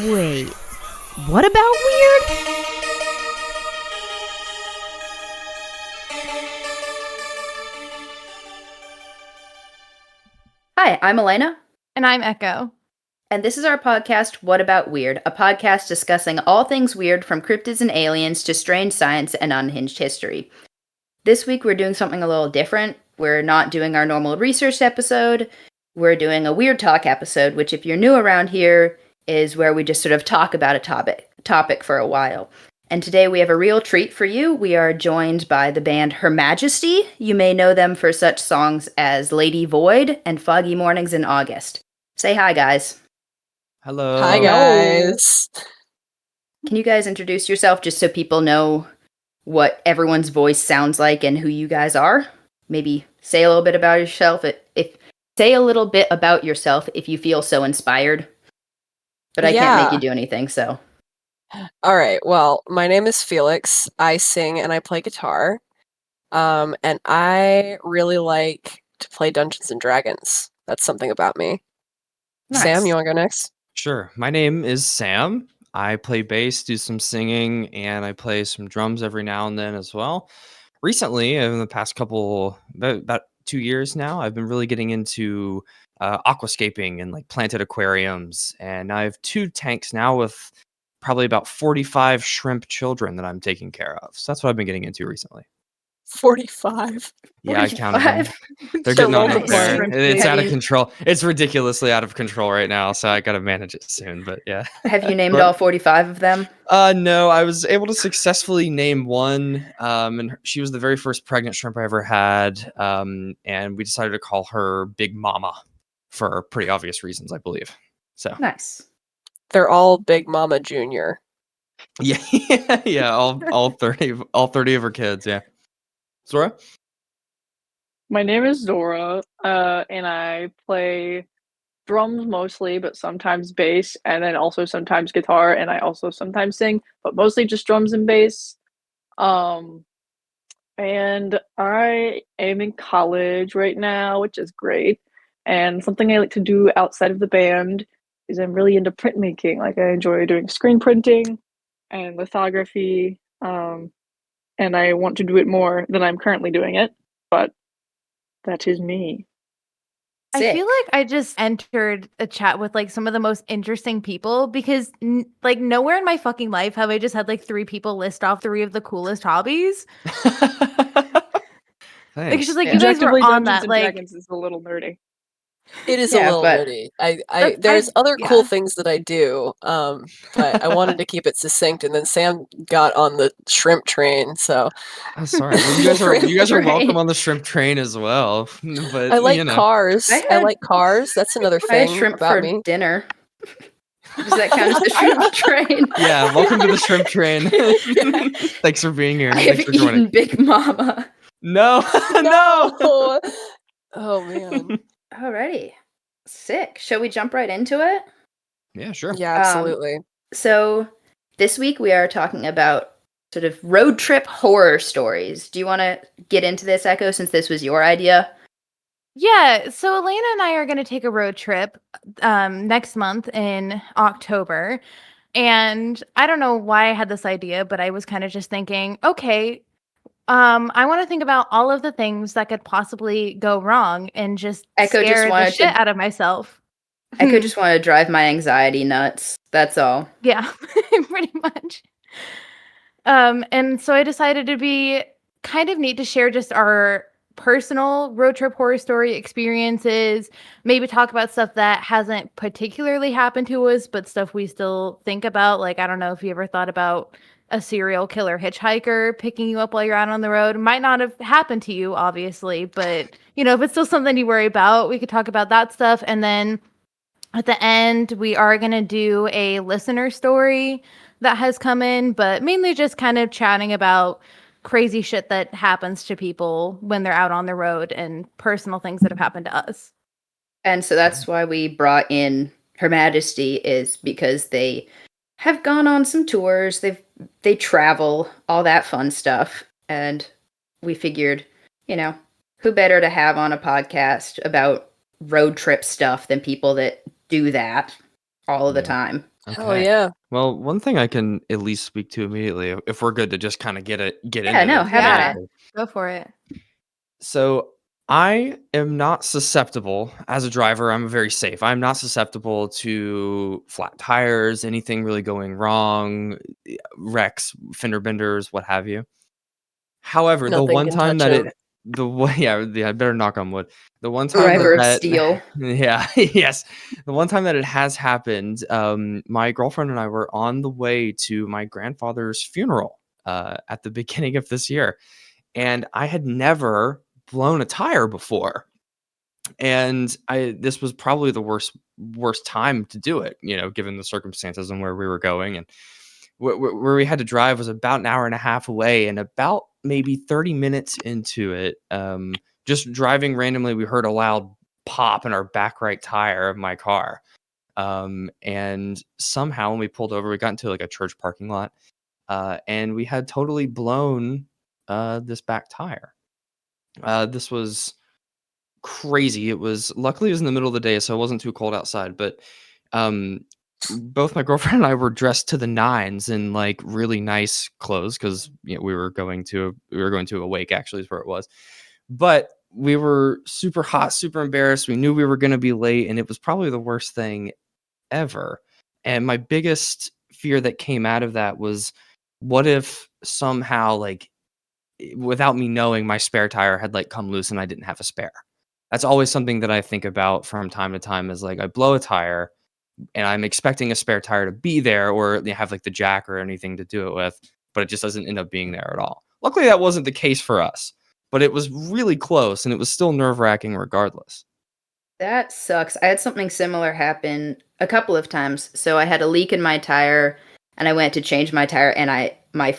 Wait, what about weird? Hi, I'm Elena, And I'm Echo. and this is our podcast, What About Weird, a podcast discussing all things weird from cryptids and aliens to strange science and unhinged history. This week we're doing something a little different. We're not doing our normal research episode. We're doing a Weird Talk episode, which, if you're new around here, is where we just sort of talk about a topic for a while. And today we have a real treat for you. We are joined by the band Her Majesty. You may know them for such songs as Lady Void and Foggy Mornings in August. Say hi, guys. Hello. Hi, guys. Can you guys introduce yourself just so people know what everyone's voice sounds like and who you guys are? Maybe say a little bit about yourself. Say a little bit about yourself if you feel so inspired. But I can't make you do anything, so. All right. Well, my name is Felix. I sing and I play guitar. And I really like to play Dungeons and Dragons. That's something about me. Nice. Sam, you want to go next? Sure. My name is Sam. I play bass, do some singing, and I play some drums every now and then as well. Recently, in the past about 2 years now, I've been really getting into aquascaping and like planted aquariums. And I have 2 tanks now with probably about 45 shrimp children that I'm taking care of. So that's what I've been getting into recently. 45. Yeah, I counted them. 45? They're So getting on nice. up there. Shrimp It's out of babies. control. It's ridiculously out of control right now, so I gotta manage it soon. But yeah. Have you named But- all 45 of them? No, I was able to successfully name one. And she was the very first pregnant shrimp I ever had. And we decided to call her Big Mama for pretty obvious reasons, I believe. So Nice. They're all Big Mama Junior. yeah, yeah, all 30 of her kids. Yeah. Zora. My name is Zora, and I play drums mostly, but sometimes bass, and then also sometimes guitar, and I also sometimes sing, but mostly just drums and bass. And I am in college right now, which is great. And something I like to do outside of the band is I'm really into printmaking. Like I enjoy doing screen printing and lithography, and I want to do it more than I'm currently doing it, but that is me. I Sick. feel like I just entered a chat with like some of the most interesting people because like nowhere in my fucking life have I just had like 3 people list off 3 of the coolest hobbies. Like it's just like Yeah. you guys were Objectively, on Dungeons that and like Dragons is a little nerdy. It is Yeah, a little but- nerdy. That's- There's yeah. cool things that I do, but I wanted to keep it succinct, and then Sam got on the shrimp train, so Oh, sorry. Well, you guys are Right. welcome on the shrimp train as well. But I like you know. cars. I I had- like cars. That's another I had thing shrimp about for me. dinner. Does that count as the shrimp train? Yeah, welcome to the shrimp train. Thanks for being here. I have Thanks for joining. eaten Big Mama. No, no. Oh man. Alrighty. Sick. Shall we jump right into it? Yeah, sure. Yeah, absolutely. So, this week we are talking about sort of road trip horror stories. Do you want to get into this, Echo, since this was your idea? Yeah, so Elena and I are going to take a road trip next month in October. And I don't know why I had this idea, but I was kind of just thinking, okay, I want to think about all of the things that could possibly go wrong and just Echo just scare the wanted to- shit out of myself. Echo just want to drive my anxiety nuts. That's all. Yeah, pretty much. And so I decided to be kind of neat to share just our personal road trip horror story experiences, maybe talk about stuff that hasn't particularly happened to us, but stuff we still think about. Like, I don't know if you ever thought about a serial killer hitchhiker picking you up while you're out on the road. Might not have happened to you, obviously, but you know, if it's still something you worry about, we could talk about that stuff. And then at the end, we are going to do a listener story that has come in, but mainly just kind of chatting about crazy shit that happens to people when they're out on the road and personal things that have happened to us. And so that's why we brought in Her Majesty, is because they have gone on some tours. They travel, all that fun stuff. And we figured, you know, who better to have on a podcast about road trip stuff than people that do that all of the Yeah. time. Oh yeah. Well, one thing I can at least speak to immediately, if we're good to just kind of get Yeah, into no, this. have at Yeah. it. Go for it. So I am not susceptible as a driver. I'm very safe. I'm not susceptible to flat tires, anything really going wrong, wrecks, fender benders, what have you. However, the Nothing one can time touch that him. I better knock on wood. The one time Driver of that steel. yeah, yes. The one time that it has happened, my girlfriend and I were on the way to my grandfather's funeral at the beginning of this year, and I had never blown a tire before. And this was probably the worst time to do it, given the circumstances and where we were going. And where we had to drive was about an hour and a half away, and about maybe 30 minutes into it, just driving randomly, we heard a loud pop in our back right tire of my car. And somehow when we pulled over, we got into like a church parking lot, and we had totally blown this back tire. This was crazy. Luckily it was in the middle of the day, so it wasn't too cold outside, but um both my girlfriend and I were dressed to the nines in like really nice clothes because we were going to a wake, actually, is where it was. But we were super hot, super embarrassed. We knew we were going to be late, and it was probably the worst thing ever. And my biggest fear that came out of that was, what if somehow, like, without me knowing, my spare tire had like come loose and I didn't have a spare. That's always something that I think about from time to time, is like I blow a tire and I'm expecting a spare tire to be there, or have like the jack or anything to do it with, but it just doesn't end up being there at all. Luckily, that wasn't the case for us, but it was really close, and it was still nerve-wracking regardless. That sucks. I had something similar happen a couple of times. So I had a leak in my tire, and I went to change my tire, and my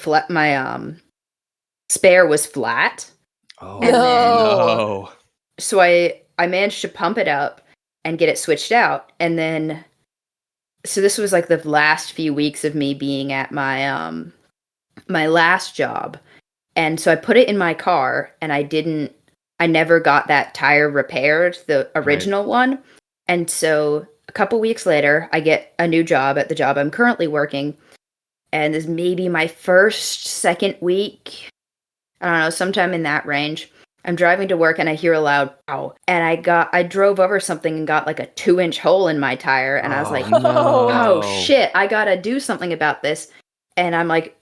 spare was flat. Oh And then- no! So I managed to pump it up and get it switched out, and then so this was like the last few weeks of me being at my my last job. And so I put it in my car, and I never got that tire repaired, the original one. And so a couple weeks later, I get a new job at the job I'm currently working. And this may be my second week. I don't know, sometime in that range. I'm driving to work and I hear a loud pow. And I drove over something and got like a 2-inch hole in my tire. And I was like, oh shit, I gotta do something about this. And I'm like,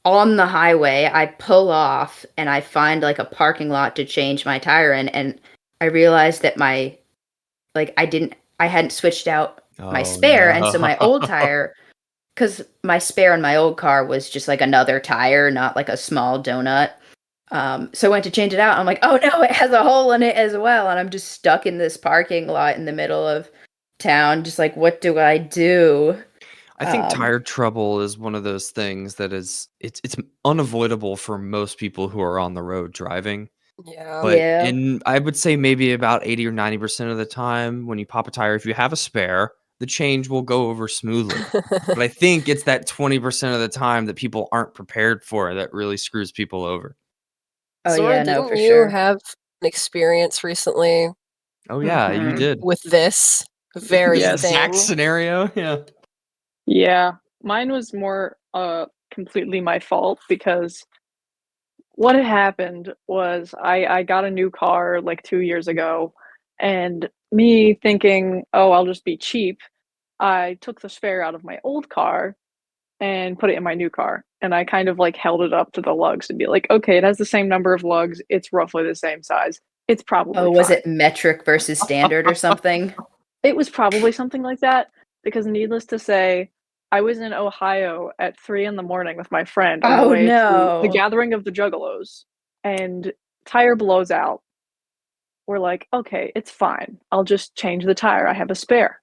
on the highway, I pull off and I find like a parking lot to change my tire in, and I realized that I hadn't switched out my spare, and so my old tire, because my spare in my old car was just like another tire, not like a small donut. So I went to change it out. I'm like, oh no, it has a hole in it as well, and I'm just stuck in this parking lot in the middle of town, just like, what do I do? I think tire trouble is one of those things that it's unavoidable for most people who are on the road driving. Yeah. But Yeah. I would say maybe about 80 or 90% of the time, when you pop a tire, if you have a spare, the change will go over smoothly. But I think it's that 20% of the time that people aren't prepared for that really screws people over. Oh Sora, yeah, no, didn't for you sure. have an experience recently Oh yeah, you Mhm. did. with this very Yes. thing? Exact scenario. Yeah. Yeah, mine was more completely my fault because what had happened was I got a new car like 2 years ago, and me thinking, "Oh, I'll just be cheap," I took the spare out of my old car and put it in my new car, and I kind of, like, held it up to the lugs to be like, "Okay, it has the same number of lugs, it's roughly the same size, it's probably Oh, was fine." it metric versus standard or something? It was probably something like that, because needless to say, I was in Ohio at 3 in the morning with my friend on the Oh, way to the no. gathering of the Juggalos, and tire blows out. We're like, "Okay, it's fine. I'll just change the tire, I have a spare."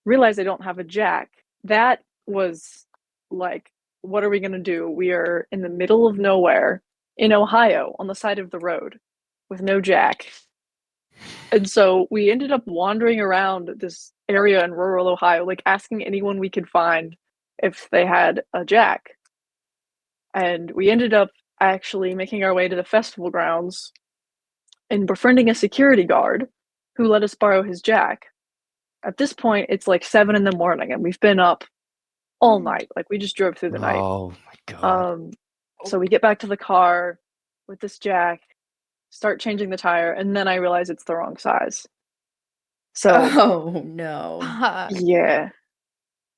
Realize I don't have a jack. That was like, what are we gonna do? We are in the middle of nowhere in Ohio on the side of the road with no jack. And so we ended up wandering around this area in rural Ohio, like asking anyone we could find if they had a jack. And we ended up actually making our way to the festival grounds and befriending a security guard who let us borrow his jack. At this point, it's like 7 in the morning, and we've been up all night. Like, we just drove through the night. Oh my god. So we get back to the car with this jack, start changing the tire, and then I realize it's the wrong size. So Oh no. Fuck. yeah,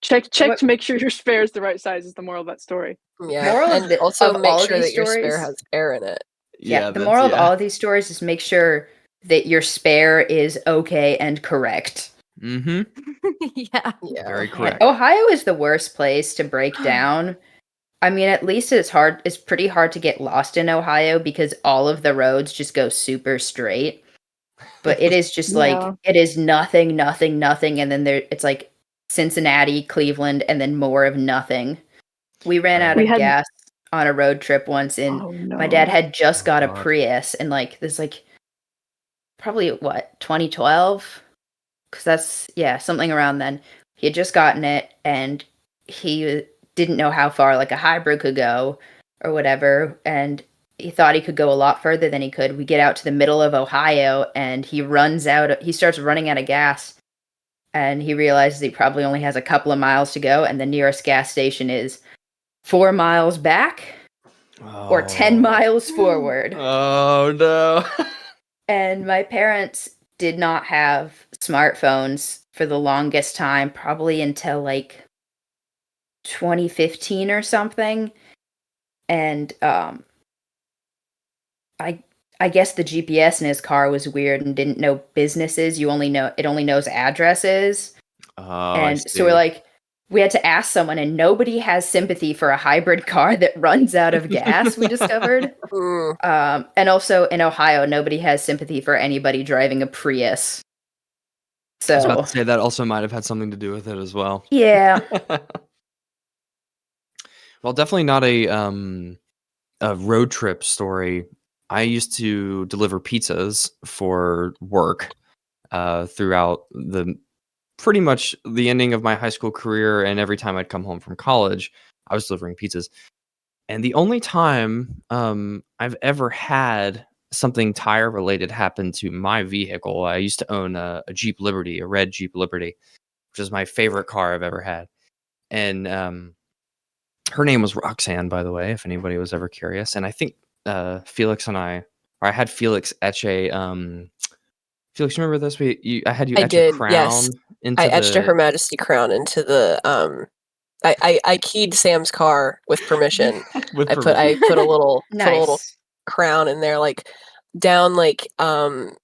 check What- to make sure your spare is the right size is the moral of that story. Yeah, Moral of and the- also of make all sure these that your spare stories- has air in it. Yeah, the that's- moral of all of these stories is make sure that your spare is okay and correct. Mm-hmm. Yeah. Yeah. Very Man, correct. Ohio is the worst place to break down. I mean, at least it's pretty hard to get lost in Ohio because all of the roads just go super straight. But it is just like Yeah. it is nothing, nothing, nothing, and then it's like Cincinnati, Cleveland, and then more of nothing. We ran Right. out We of had- gas on a road trip once, and Oh no. my dad had just Oh, got a God. Prius, and like this, like probably what 2012, because that's something around then. He had just gotten it, and he didn't know how far like a hybrid could go or whatever, and he thought he could go a lot further than he could. We get out to the middle of Ohio, and he starts running out of gas, and he realizes he probably only has a couple of miles to go, and the nearest gas station is 4 miles back or 10 Oh. miles forward. Oh no. And my parents did not have smartphones for the longest time, probably until like 2015 or something. And I guess the GPS in his car was weird and didn't know businesses. It only knows addresses. Oh, I And so see. we had to ask someone, and nobody has sympathy for a hybrid car that runs out of gas, we discovered. Mm, And also in Ohio, nobody has sympathy for anybody driving a Prius. I was about So, to say that also might have had something to do with it as well. yeah. Well, definitely not a road trip story. I used to deliver pizzas for work throughout pretty much the ending of my high school career, and every time I'd come home from college, I was delivering pizzas. And the only time I've ever had something tire related happen to my vehicle, I used to own a Jeep Liberty, a red Jeep Liberty, which is my favorite car I've ever had. And her name was Roxanne, by the way, if anybody was ever curious. And I think Felix and I had Felix etch a Felix, you remember this? I had you I etch did, a crown yes. into I etched a the Her Majesty crown into the I keyed Sam's car with permission. with I permission. put a little Nice. crown in there, like down like on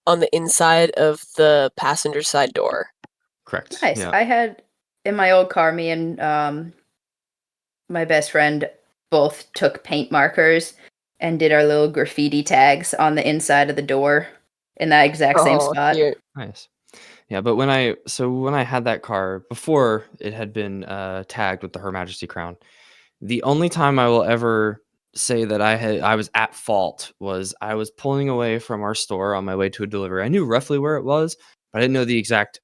the inside of the passenger side door. Correct. Nice. Yeah. I had in my old car, me and my best friend both took paint markers and did our little graffiti tags on the inside of the door in that exact same spot. Cute. Nice. Yeah, but when I had that car before it had been tagged with the Her Majesty crown, the only time I will ever say that I was at fault was I was pulling away from our store on my way to a delivery. I knew roughly where it was, but I didn't know the exact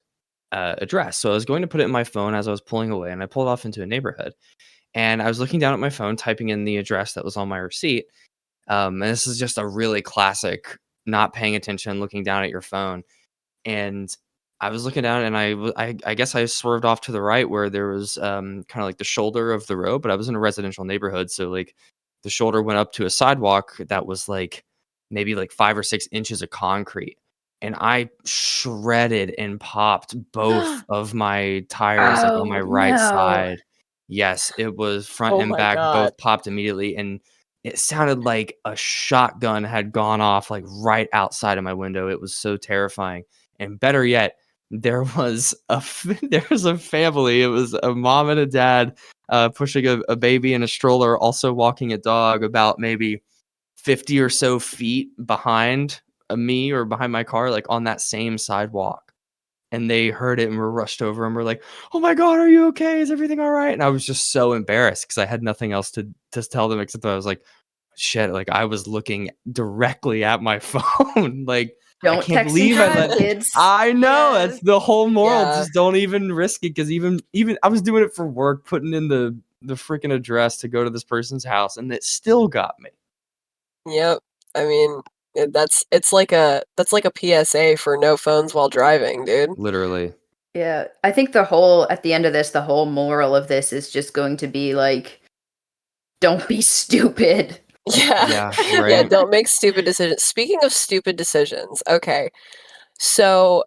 address. So I was going to put it in my phone as I was pulling away, and I pulled off into a neighborhood. And I was looking down at my phone, typing in the address that was on my receipt. And this is just a really classic not paying attention, looking down at your phone. And I was looking down, and I guess I swerved off to the right where there was kind of like the shoulder of the road, but I was in a residential neighborhood, so like the shoulder went up to a sidewalk that was like maybe like 5 or 6 inches of concrete, and I shredded and popped both of my tires like on my Oh, right no. side. Yes, it was front Oh and my back, God. both popped immediately, and it sounded like a shotgun had gone off like right outside of my window. It was so terrifying. And better yet, there was a family. It was a mom and a dad pushing a baby in a stroller, also walking a dog about maybe 50 or so feet behind me or behind my car, like on that same sidewalk. And they heard it and were rushed over and were like, "Oh my God, are you okay? Is everything all right?" And I was just so embarrassed because I had nothing else to tell them except that I was like, shit, like I was looking directly at my phone. Like, I Don't can't text believe and I drive, let kids. I know that's Yes. the whole moral. Yeah. Just don't even risk it, because even I was doing it for work, putting in the freaking address to go to this person's house, and it still got me. Yep. I mean, that's like a PSA for no phones while driving, dude. Literally. Yeah, I think at the end of this, the whole moral of this is just going to be like, don't be stupid. Yeah. Yeah, Yeah, right. don't make stupid decisions. Speaking of stupid decisions, okay. So,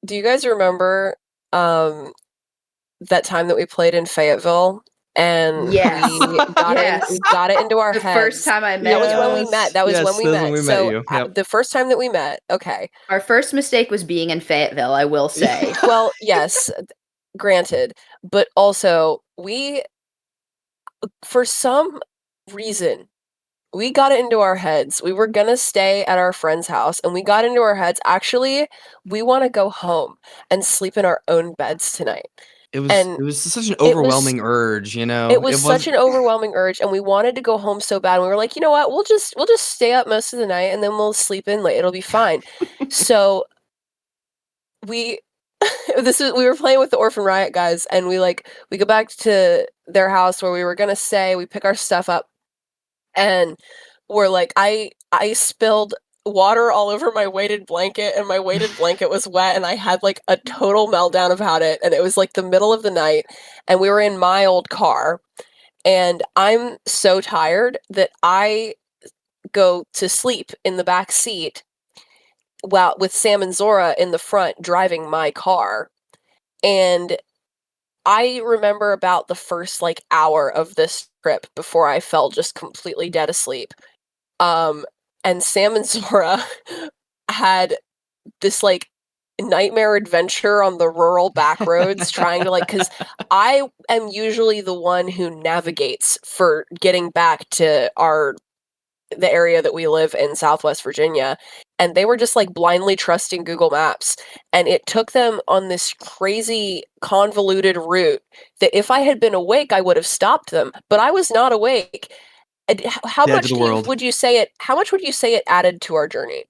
do you guys remember that time that we played in Fayetteville and Yes. we Yes. got it into our The first heads? time I met That was you. when we met. That was Yes, when we that was met. when we met So, you. Yep. the first time that we met, okay. Our first mistake was being in Fayetteville, I will say. Well, yes, granted, but also for some reason, we got it into our heads. We were gonna stay at our friend's house, and we got into our heads, actually, we wanna go home and sleep in our own beds tonight. It And was such an it was overwhelming urge, you know. it was such an overwhelming urge, and we wanted to go home so bad. And we were like, you know what? We'll just stay up most of the night, and then we'll sleep in late. It'll be fine. So we we were playing with the Orphan Riot guys, and we go back to their house where we were gonna stay. We pick our stuff up, and we're like, I spilled water all over my weighted blanket, and my weighted blanket was wet, and I had like a total meltdown about it. And it was like the middle of the night, and we were in my old car, and I'm so tired that I go to sleep in the back seat while with Sam and Zora in the front driving my car. And I remember about the first like hour of this trip before I fell just completely dead asleep. And Sam and Zora had this like nightmare adventure on the rural back roads trying to because I am usually the one who navigates for getting back to the area that we live in, Southwest Virginia, and they were just like blindly trusting Google Maps, and it took them on this crazy convoluted route that if I had been awake I would have stopped them, but I was not awake. And how The edge much of the world. would you say it added to our journey?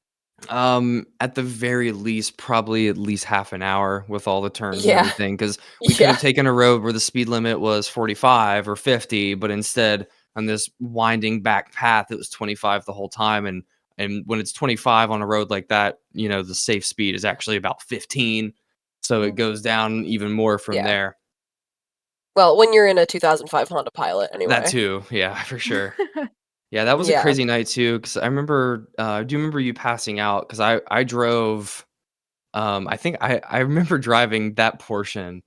At the very least, probably at least half an hour with all the turns and Yeah. everything, because we could Yeah. have taken a road where the speed limit was 45 or 50, but instead on this winding back path, it was 25 the whole time. And when it's 25 on a road like that, you know, the safe speed is actually about 15. So it goes down even more from Yeah. there. Well, when you're in a 2005 Honda Pilot, anyway. That too. Yeah, for sure. Yeah, that was a Yeah. crazy night too, because I remember, I do remember you passing out, because I drove, I think I remember driving that portion,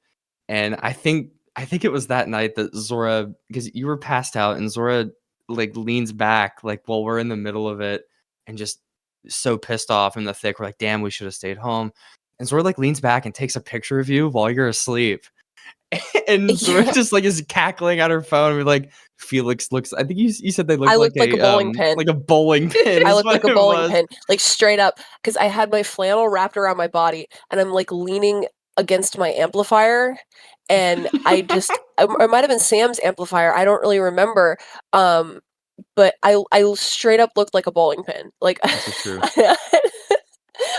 and I think it was that night that Zora, because you were passed out, and Zora like leans back like while we're in the middle of it, and just so pissed off in the thick. We're like, damn, we should have stayed home. And Zora like leans back and takes a picture of you while you're asleep. And Zora just like is cackling on her phone. We're like, Felix looks. I think you said they looked I looked like a bowling pin. like a bowling pin. I is looked what like a it bowling was. pin, like straight up, because I had my flannel wrapped around my body, and I'm like leaning against my amplifier, and I might have been Sam's amplifier. I don't really remember, but I straight up looked like a bowling pin. Like, That's so true.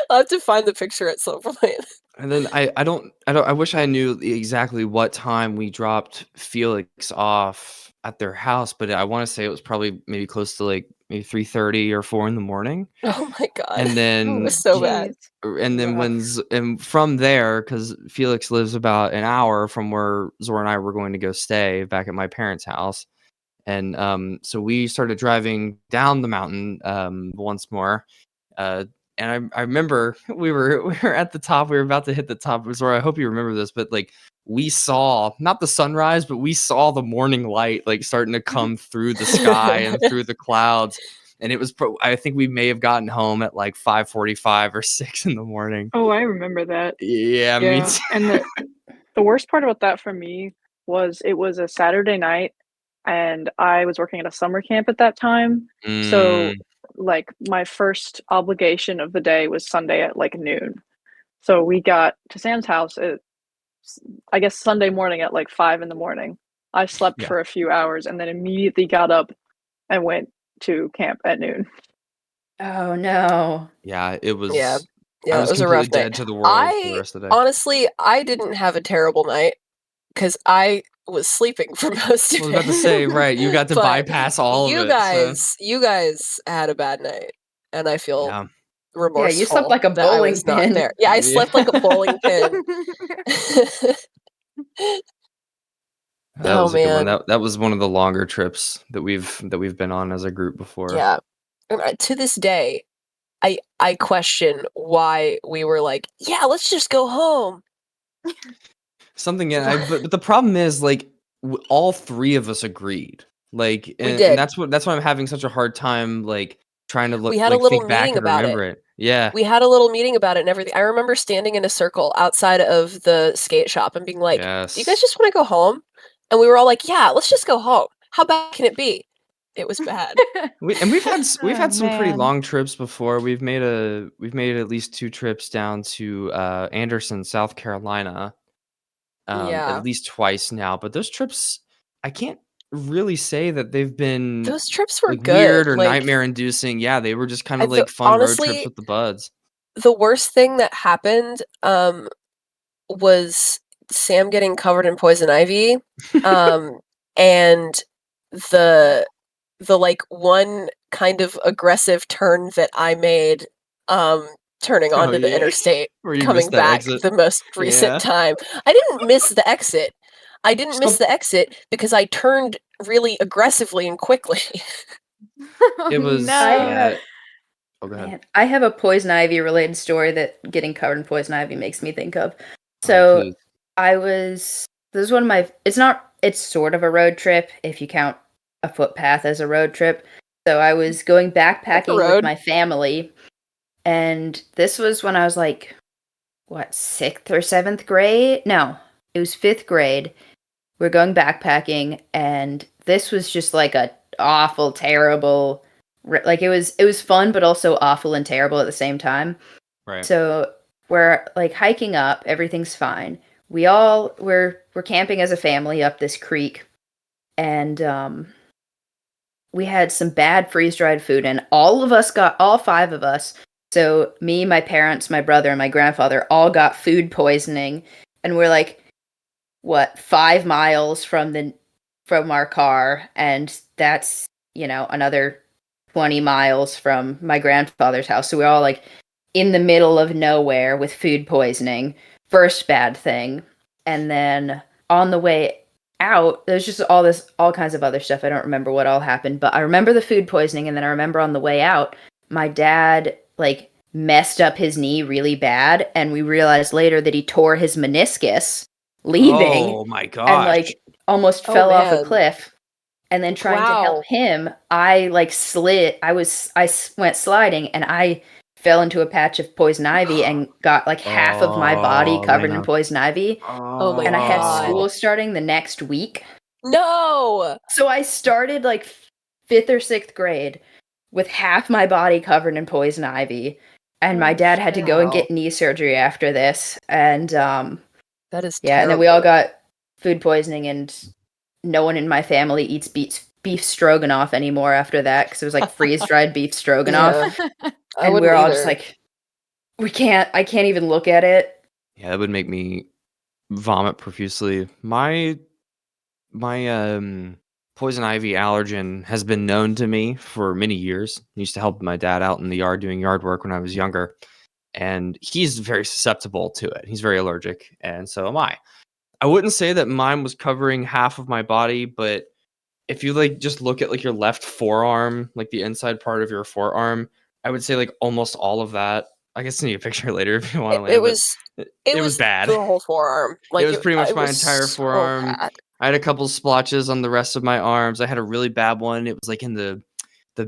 I'll have to find the picture at some point. And then I wish I knew exactly what time we dropped Felix off at their house, but I want to say it was probably maybe close to like maybe 3:30 or 4 in the morning. Oh my god! And It then was so bad. and then and from there, because Felix lives about an hour from where Zora and I were going to go stay back at my parents' house. And so we started driving down the mountain once more. And I remember we were at the top. We were about to hit the top. Zora, I hope you remember this, but like we saw not the sunrise, but we saw the morning light like starting to come through the sky and through the clouds. And it was I think we may have gotten home at like 5:45 or 6 in the morning. Oh, I remember that. Yeah, me Yeah, too. and the worst part about that for me was it was a Saturday night, and I was working at a summer camp at that time. So, like, my first obligation of the day was Sunday at like noon. So we got to Sam's house at, I guess, Sunday morning at like 5 in the morning. I slept Yeah. for a few hours and then immediately got up and went to camp at noon. Oh no. Yeah, it was. Yeah, I it was was a completely rough dead night. to the world for the rest of the day. Honestly, I didn't have a terrible night because I was sleeping for most of I was it. about to say, right, you got to But bypass all of it. So. You guys had a bad night, and I feel Yeah. remorseful. you slept like a that I bowling was not pin. there. Yeah, I slept like a bowling pin. That Oh was a good one. man, That was one of the longer trips that we've been on as a group before. yeah. And to this day, I question why we were like, yeah, let's just go home. Something, but the problem is like all three of us agreed. Like, We and did. that's why I'm having such a hard time like trying to We had a little think back meeting and about remember it. Yeah. We had a little meeting about it and everything. I remember standing in a circle outside of the skate shop and being like, "Do you guys Yes. just want to go home?" And we were all like, "Yeah, let's just go home. How bad can it be?" It was bad. We've had Oh, some pretty man. long trips before. We've made at least 2 trips down to Anderson, South Carolina. Yeah. At least twice now, but those trips I can't really say that they've been Those trips were like good. weird or Like, nightmare inducing. Yeah, they were just kind I of like fun road trips honestly, with the buds. the worst thing that happened was Sam getting covered in poison ivy. And the like one kind of aggressive turn that I made turning onto the yeah. interstate Where you coming missed that back exit. the most recent Yeah. time. I didn't miss the exit. I didn't miss So the exit because I turned really aggressively and quickly. it was no. Oh, go ahead. Man, I have a poison ivy related story that getting covered in poison ivy makes me think of. Oh, So please. this is one of my, it's sort of a road trip if you count a footpath as a road trip. So I was going backpacking with road. my family, and this was when I was like, what, 6th or 7th grade? No, it was 5th grade. We're going backpacking, and this was just like a awful, terrible, like it was fun, but also awful and terrible at the same time. Right. So we're like hiking up, everything's fine. We're camping as a family up this creek, and we had some bad freeze-dried food, and all 5 of us, so me, my parents, my brother, and my grandfather all got food poisoning, and we're like, what, 5 miles from our car, and that's, another 20 miles from my grandfather's house. So we're all like in the middle of nowhere with food poisoning. First bad thing. And then on the way out, there's just all kinds of other stuff. I don't remember what all happened, but I remember the food poisoning, and then I remember on the way out, my dad like messed up his knee really bad, and we realized later that he tore his meniscus leaving. Oh my And gosh. like almost Oh, fell off a man. cliff. And then trying to Wow. help him, I like slid. Went sliding, and I fell into a patch of poison ivy and got like half of my body Oh, covered man. in poison ivy. Oh my And I had God. school starting the next week. No. So I started like 5th or 6th grade with half my body covered in poison ivy. And my Oh, dad had to go and Wow. get knee surgery after this. And That is yeah, terrible. and then we all got food poisoning, and no one in my family eats beef stroganoff anymore after that, because it was like freeze-dried beef stroganoff. Yeah. I And we wouldn't were all either. just like, I can't even look at it. Yeah, that would make me vomit profusely. My poison ivy allergen has been known to me for many years. I used to help my dad out in the yard doing yard work when I was younger, and he's very susceptible to it. He's very allergic, and so am I. I wouldn't say that mine was covering half of my body, but if you like just look at like your left forearm, like the inside part of your forearm, I would say like almost all of that. I can send you a picture later if you want to It later, but was it was bad. the whole forearm. Like It was pretty much it my was entire so forearm. bad. I had a couple splotches on the rest of my arms. I had a really bad one. It was like in the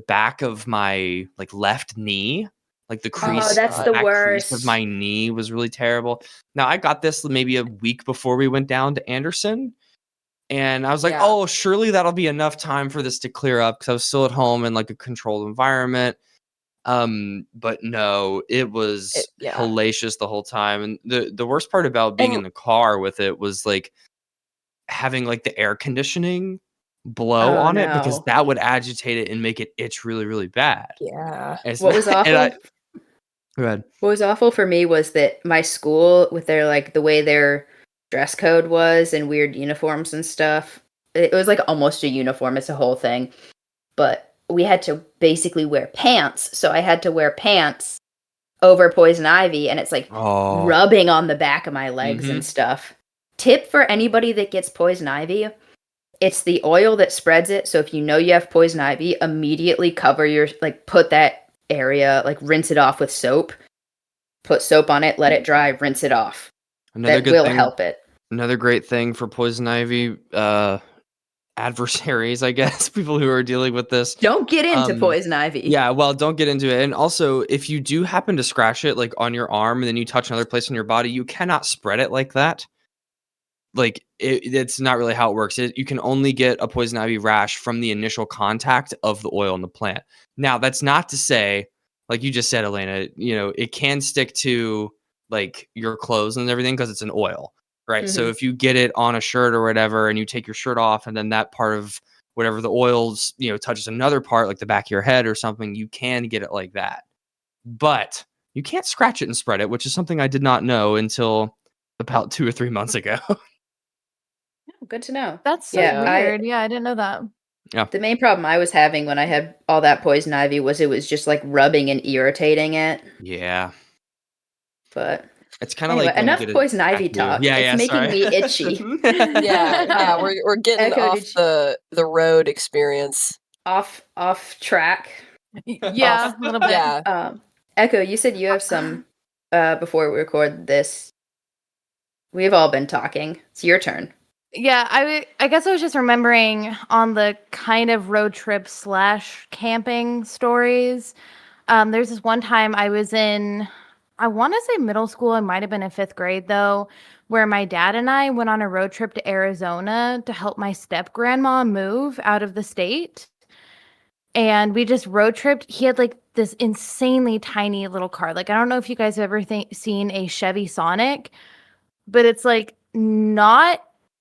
back of my like left knee, like the crease. Oh, that's God. the back crease of worst. my knee was really terrible. Now I got this maybe a week before we went down to Anderson, and I was like, Yeah. oh, surely that'll be enough time for this to clear up, because I was still at home in like a controlled environment. But no, it was Yeah. hellacious the whole time. And the worst part about being in And the car with it was like having like the air conditioning blow Oh, on it, because no. that would agitate it and make it itch really, really bad. yeah. And it's What was not- and awful? Go ahead. What was awful for me was that my school, with their like the way their dress code was and weird uniforms and stuff, it was like almost a uniform. It's a whole thing. But we had to basically wear pants. So I had to wear pants over poison ivy, and it's like Oh. rubbing on the back of my legs Mhm. and stuff. Tip for anybody that gets poison ivy: it's the oil that spreads it. So if you know you have poison ivy, immediately cover your, like, put that area, like, rinse it off with soap. Put soap on it, let it dry, rinse it off. Another That good will thing. help it. Another great thing for poison ivy adversaries, I guess, people who are dealing with this. Don't get into Um, poison ivy. Yeah, well, don't get into it. And also, if you do happen to scratch it, like, on your arm and then you touch another place on your body, you cannot spread it like that. Like, it's not really how it works. You can only get a poison ivy rash from the initial contact of the oil in the plant. Now, that's not to say, like you just said, Elena, it can stick to, like, your clothes and everything because it's an oil, right? So Mhm. if you get it on a shirt or whatever and you take your shirt off and then that part of whatever the oils, touches another part, like the back of your head or something, you can get it like that. But you can't scratch it and spread it, which is something I did not know until about 2 or 3 months ago. Good to know. That's so Yeah, weird. Yeah, I didn't know that. The main problem I was having when I had all that poison ivy was it was just like rubbing and irritating it. Yeah. But It's kind of anyway, like when you enough get a poison ivy tattoo. talk. Yeah, It's yeah, making sorry. me itchy. Yeah, we're getting Echo, off did you- the road experience. off track. Yeah, a little bit. Yeah. Echo, you said you have some before we record this. We've all been talking. It's your turn. Yeah, I guess I was just remembering on the kind of road trip / camping stories. There's this one time I was in, I want to say middle school. I might have been in 5th grade though, where my dad and I went on a road trip to Arizona to help my step grandma move out of the state. And we just road tripped. He had like this insanely tiny little car. Like, I don't know if you guys have ever seen a Chevy Sonic, but it's like not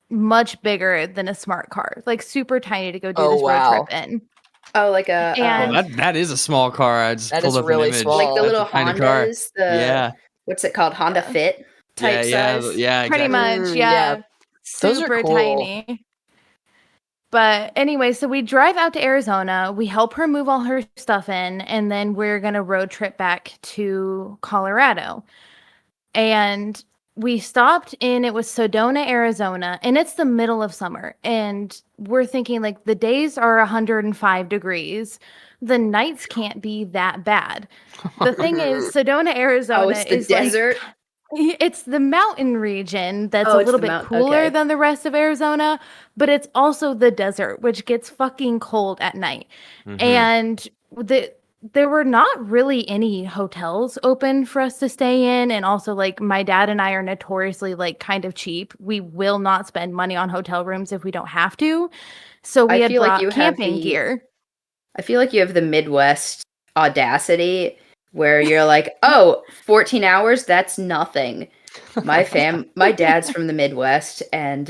much bigger than a smart car, like super tiny to go do Oh, this road wow. trip in. Oh, like a And- that is a small car. I just That pulled is up really an image. small. like the That's little a tiny car. Hondas. The Yeah. what's it called? Honda Yeah. Fit type size. Yeah, Pretty exactly. much, yeah. yeah. Those are Super cool. tiny. But anyway, so we drive out to Arizona. We help her move all her stuff in, and then we're going to road trip back to Colorado. And we stopped in, it was Sedona, Arizona, and it's the middle of summer. And we're thinking, like, the days are 105 degrees. The nights can't be that bad. The thing is, Sedona, Arizona it's the is desert? like, it's the mountain region that's Oh, a it's little the bit mount- cooler okay. than the rest of Arizona, but it's also the desert, which gets fucking cold at night. Mhm. And there were not really any hotels open for us to stay in. And also, like, my dad and I are notoriously, like, kind of cheap. We will not spend money on hotel rooms if we don't have to. So we I had feel like brought you have camping the- gear. I feel like you have the Midwest audacity where you're like, oh, 14 hours, that's nothing. My dad's from the Midwest, and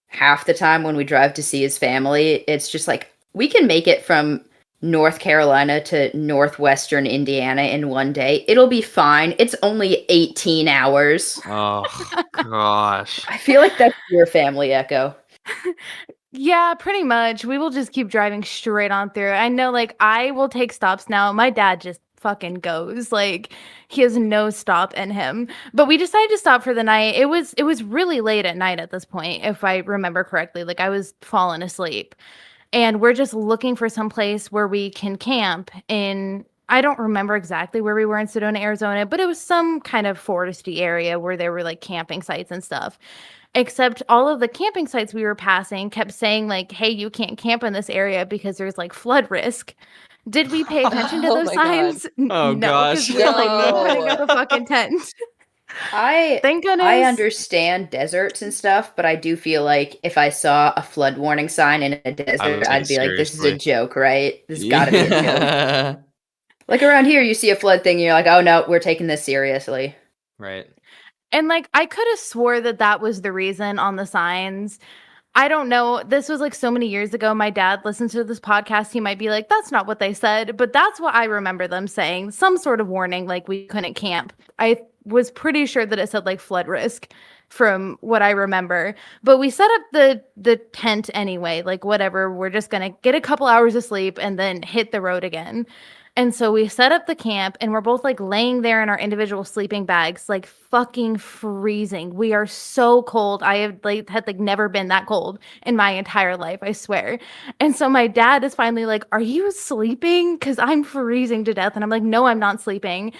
half the time when we drive to see his family, it's just like we can make it from North Carolina to northwestern Indiana in one day. It'll be fine. It's only 18 hours. Oh gosh. I feel like that's your family, Echo. Yeah, pretty much. We will just keep driving straight on through. I know, like, I will take stops now. My dad just fucking goes. Like, he has no stop in him. But we decided to stop for the night. It was really late at night at this point, if I remember correctly. Like, I was falling asleep. And we're just looking for some place where we can camp in, I don't remember exactly where we were in Sedona, Arizona, but it was some kind of foresty area where there were like camping sites and stuff. Except all of the camping sites we were passing kept saying, like, hey, you can't camp in this area because there's like flood risk. Did we pay attention to Oh those my God. signs? Oh, No, gosh. because we were like No. putting up a fucking tent. Thank goodness. I understand deserts and stuff, but I do feel like if I saw a flood warning sign in a desert, take I'd it be like, this is a seriously. joke, right? This has got to be a joke. Yeah. Like around here, you see a flood thing, and you're like, oh no, we're taking this seriously. Right. And like, I could have swore that was the reason on the signs. I don't know. This was like so many years ago. My dad listens to this podcast. He might be like, that's not what they said, but that's what I remember them saying. Some sort of warning, like we couldn't camp. I was pretty sure that it said like flood risk from what I remember. But we set up the tent anyway, like whatever. We're just going to get a couple hours of sleep and then hit the road again. And so we set up the camp and we're both like laying there in our individual sleeping bags, like fucking freezing. We are so cold. I have had never been that cold in my entire life, I swear. And so my dad is finally like, "Are you sleeping? Because I'm freezing to death." And I'm like, "No, I'm not sleeping."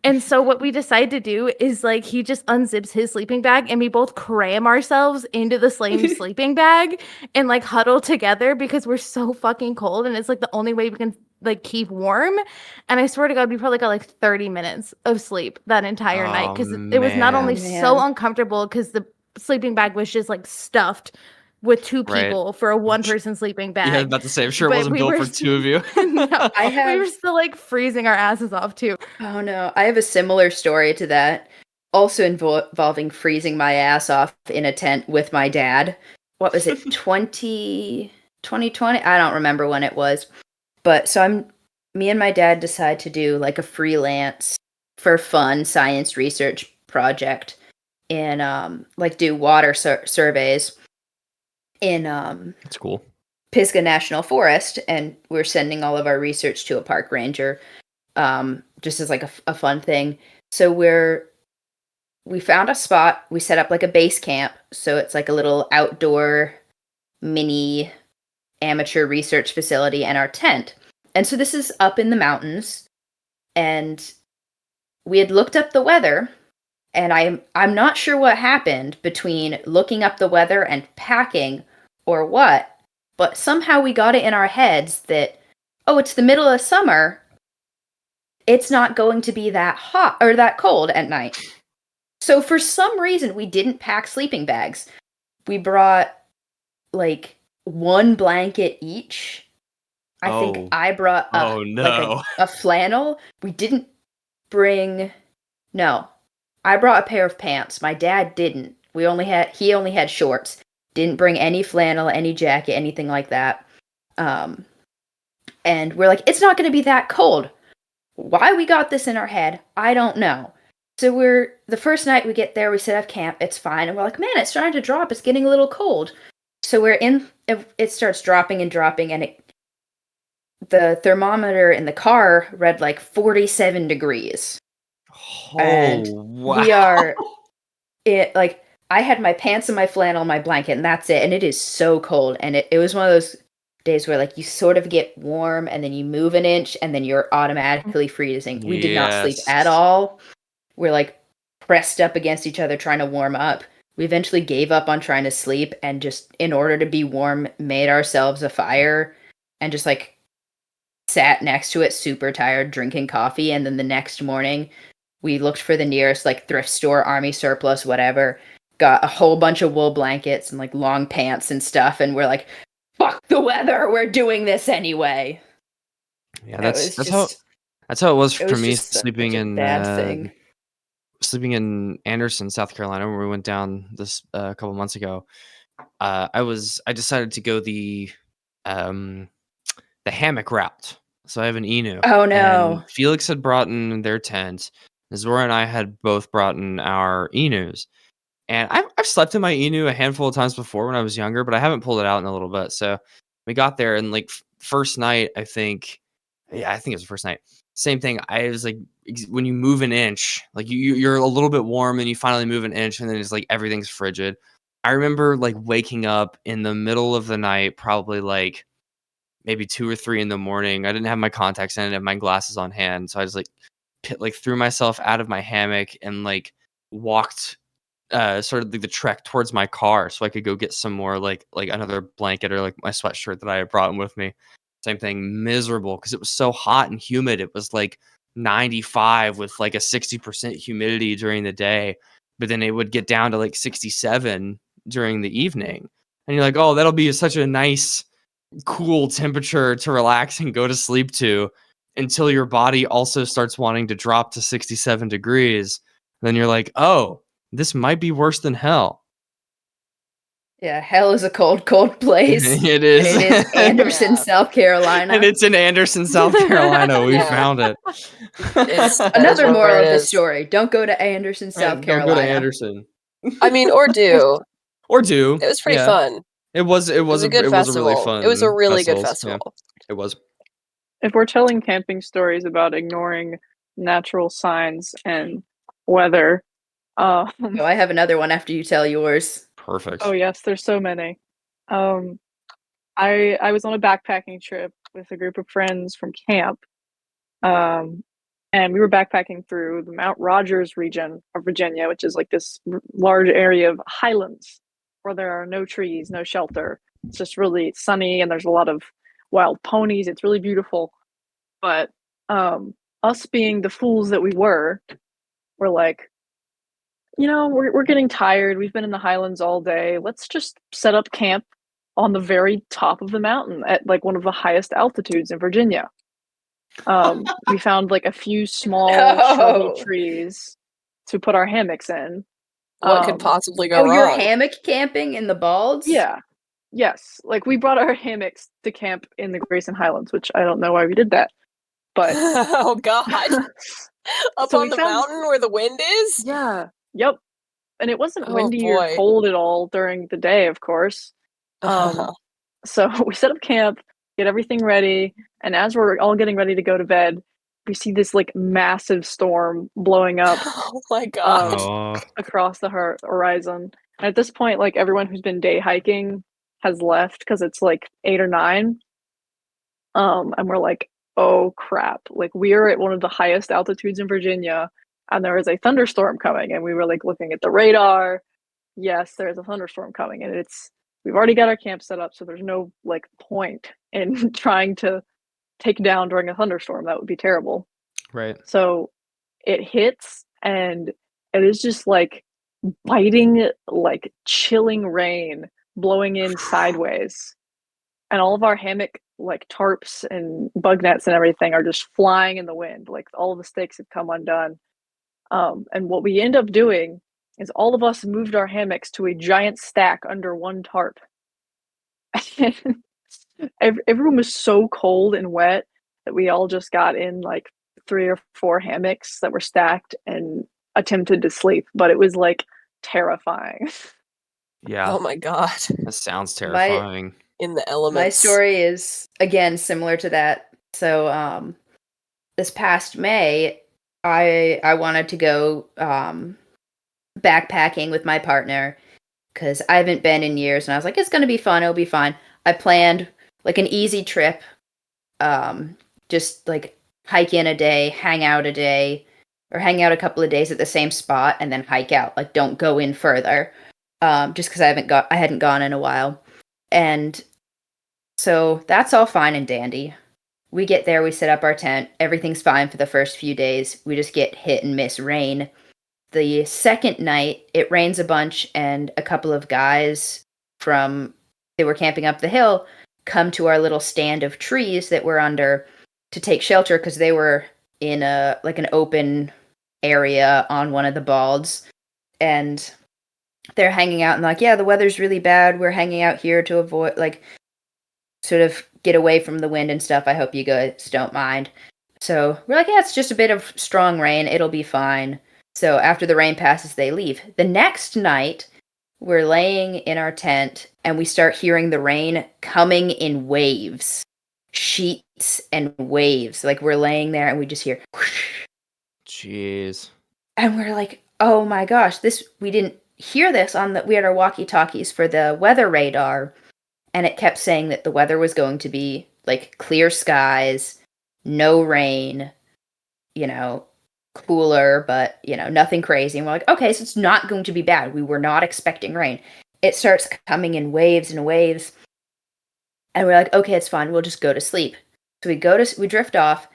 And so what we decide to do is like he just unzips his sleeping bag and we both cram ourselves into the same sleeping bag and like huddle together because we're so fucking cold and it's like the only way we can like keep warm. And I swear to God, we probably got like 30 minutes of sleep that entire night because it was not only man. so uncomfortable because the sleeping bag was just like stuffed with two Right. people for a one person sleeping bag. Yeah, I was about to say, I'm sure it But wasn't we built were for two of you. No, I we have- were still like freezing our asses off too. Oh no, I have a similar story to that, also involving freezing my ass off in a tent with my dad. What was it, 2020? I don't remember when it was. But so me and my dad decide to do like a freelance for fun science research project in like do water surveys in That's cool. Pisgah National Forest, and we're sending all of our research to a park ranger, just as like a fun thing. So we found a spot. We set up like a base camp, so it's like a little outdoor mini amateur research facility and our tent. And so this is up in the mountains, and we had looked up the weather, and I'm not sure what happened between looking up the weather and packing or what, but somehow we got it in our heads that, oh, it's the middle of summer. It's not going to be that hot or that cold at night. So for some reason, we didn't pack sleeping bags. We brought like one blanket each. I think I brought a flannel. We didn't bring... No. I brought a pair of pants. My dad didn't. He only had shorts. Didn't bring any flannel, any jacket, anything like that. And we're like, it's not going to be that cold. Why we got this in our head, I don't know. So the first night we get there, we set up camp, it's fine. And we're like, man, it's starting to drop. It's getting a little cold. So it starts dropping, and the thermometer in the car read like 47 degrees. And wow. I had my pants and my flannel and my blanket, and that's it. And it is so cold. And it was one of those days where like you sort of get warm and then you move an inch and then you're automatically freezing. We did not sleep at all. We're like pressed up against each other trying to warm up. We eventually gave up on trying to sleep and just, in order to be warm, made ourselves a fire and just like sat next to it, super tired, drinking coffee. And then the next morning, we looked for the nearest like thrift store, army surplus, whatever, got a whole bunch of wool blankets and like long pants and stuff. And we're like, fuck the weather, we're doing this anyway. Yeah, that's how it was for me, sleeping in Anderson, South Carolina, where we went down this a couple months ago. I decided to go the hammock route. So I have an Inu. Oh no! And Felix had brought in their tent. Zora and I had both brought in our Inus. And I've slept in my Inu a handful of times before when I was younger, but I haven't pulled it out in a little bit. So we got there, and like first night, I think it was the first night. Same thing. I was like, when you move an inch, like you're a little bit warm, and you finally move an inch, and then it's like everything's frigid. I remember like waking up in the middle of the night, probably like maybe 2 or 3 in the morning. I didn't have my contacts in, I didn't have my glasses on hand, so I just like threw myself out of my hammock and like walked sort of the trek towards my car so I could go get some more like another blanket or like my sweatshirt that I had brought with me. Same thing, miserable because it was so hot and humid. It was like 95 with like a 60% humidity during the day, but then it would get down to like 67 during the evening. And you're like, oh, that'll be such a nice, cool temperature to relax and go to sleep to, until your body also starts wanting to drop to 67 degrees. Then you're like, oh, this might be worse than hell. Yeah, hell is a cold, cold place. It is. And it is Anderson, South Carolina. And it's in Anderson, South Carolina. We found it. Another moral of the story. Don't go to Anderson, South Carolina. Don't go to Anderson. I mean, or do. It was pretty fun. It was a good festival. It was a really good festival. Yeah, it was. if we're telling camping stories about ignoring natural signs and weather, Oh, I have another one after you tell yours. Perfect. oh yes, there's so many. Um, I was on a backpacking trip with a group of friends from camp, um, and we were backpacking through the Mount Rogers region of Virginia, which is like this large area of highlands where there are no trees, no shelter. It's just really sunny, and there's a lot of wild ponies. It's really beautiful. But us being the fools that we were like, we're getting tired. We've been in the highlands all day. Let's just set up camp on the very top of the mountain at like one of the highest altitudes in Virginia. We found like a few small shrubby No. trees to put our hammocks in. What could possibly go Oh, you're wrong? hammock camping in the Balds? Yeah. Yes. Like we brought our hammocks to camp in the Grayson Highlands, which I don't know why we did that. But Oh God! Up So on we the found- mountain where the wind is. yeah. Yep. And it wasn't Oh, windy or boy. cold at all during the day, of course. So we set up camp, get everything ready, and as we're all getting ready to go to bed, we see this like massive storm blowing up Oh my God! Oh, across the horizon. And at this point, like everyone who's been day hiking has left because it's like 8 or 9. And we're like, oh crap! Like we are at one of the highest altitudes in Virginia, and there is a thunderstorm coming. And we were like looking at the radar. Yes, there's a thunderstorm coming, and we've already got our camp set up, so there's no like point in trying to take down during a thunderstorm. That would be terrible. right. So it hits, and it is just like biting, like chilling rain blowing in sideways. And all of our hammock, like tarps and bug nets and everything, are just flying in the wind. Like all of the stakes have come undone. And what we end up doing is all of us moved our hammocks to a giant stack under one tarp. Everyone was so cold and wet that we all just got in like 3 or 4 hammocks that were stacked and attempted to sleep, but it was like terrifying. Yeah, Oh my God! that sounds terrifying. In the elements. My story is again similar to that. So this past May, I wanted to go backpacking with my partner because I haven't been in years, and I was like, it's gonna be fun. It'll be fine. I planned like an easy trip, just like hike in a day, hang out a day, or hang out a couple of days at the same spot, and then hike out. Like, don't go in further, just because I hadn't gone in a while, and so that's all fine and dandy. We get there, we set up our tent, everything's fine for the first few days. We just get hit and miss rain. The second night, it rains a bunch, and a couple of guys they were camping up the hill, come to our little stand of trees that we're under to take shelter because they were in an open area on one of the balds, and they're hanging out and like, yeah, the weather's really bad. We're hanging out here to avoid sort of get away from the wind and stuff. I hope you guys don't mind. So we're like, yeah, it's just a bit of strong rain. It'll be fine. So after the rain passes, they leave. The next night, we're laying in our tent and we start hearing the rain coming in waves, sheets and waves. Like we're laying there and we just hear whoosh. Jeez. And we're like, oh my gosh, we didn't hear this we had our walkie-talkies for the weather radar. And it kept saying that the weather was going to be like clear skies, no rain, cooler, but, nothing crazy. And we're like, okay, so it's not going to be bad. We were not expecting rain. It starts coming in waves and waves. And we're like, okay, it's fine. We'll just go to sleep. So we drift off,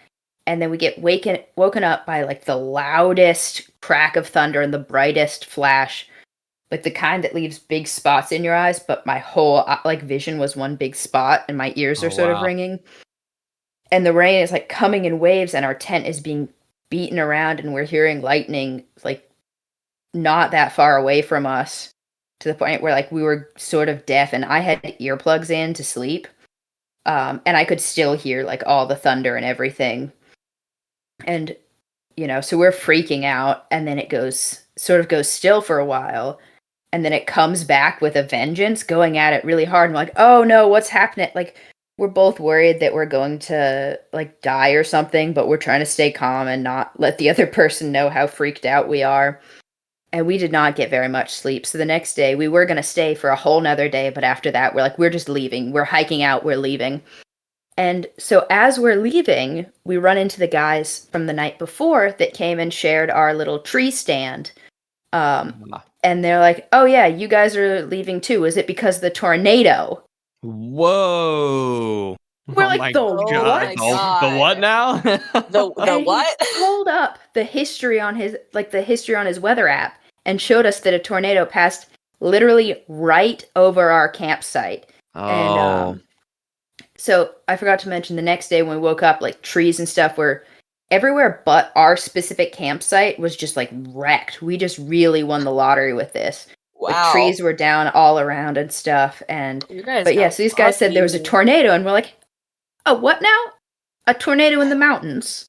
and then we get woken up by like the loudest crack of thunder and the brightest flash. Like the kind that leaves big spots in your eyes, but my whole vision was one big spot, and my ears are sort of ringing. And the rain is like coming in waves, and our tent is being beaten around, and we're hearing lightning like not that far away from us, to the point where like we were sort of deaf, and I had earplugs in to sleep, and I could still hear like all the thunder and everything. And so we're freaking out, and then it goes still for a while. And then it comes back with a vengeance, going at it really hard. And we're like, oh no, what's happening? Like, we're both worried that we're going to like die or something, but we're trying to stay calm and not let the other person know how freaked out we are. And we did not get very much sleep. So the next day we were going to stay for a whole nother day. But after that, we're just leaving. We're hiking out. We're leaving. And so as we're leaving, we run into the guys from the night before that came and shared our little tree stand. And they're like, oh yeah, you guys are leaving too. Is it because of the tornado? Whoa. We're like, my the Oh what? my The God. what now? The And what? he pulled up the history on his weather app and showed us that a tornado passed literally right over our campsite. And Oh. so I forgot to mention the next day when we woke up, like trees and stuff were everywhere but our specific campsite was just like wrecked. We just really won the lottery with this. Like Wow. trees were down all around and stuff. And You guys but yeah, got so these guys said there was a lucky. tornado, and we're like, oh, what now? A tornado in the mountains.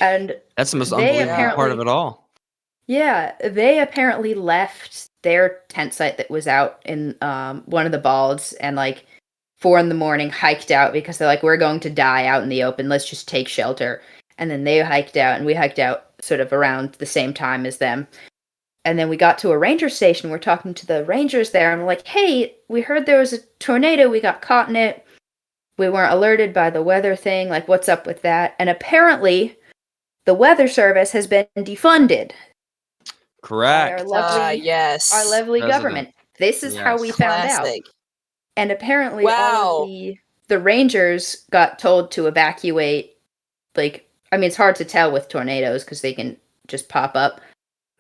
And That's the most they unbelievable part of apparently- it all. yeah, they apparently left their tent site that was out in one of the balds and like 4 a.m, hiked out because they're like, we're going to die out in the open. Let's just take shelter. And then they hiked out, and we hiked out sort of around the same time as them. And then we got to a ranger station. We're talking to the rangers there, and we're like, hey, we heard there was a tornado. We got caught in it. We weren't alerted by the weather thing. Like, what's up with that? And apparently, the weather service has been defunded. Correct. By our lovely, Yes. our lovely President. government. This is how Yes. we found out. Classic. And apparently, all Wow. of the rangers got told to evacuate. Like, I mean, it's hard to tell with tornadoes because they can just pop up.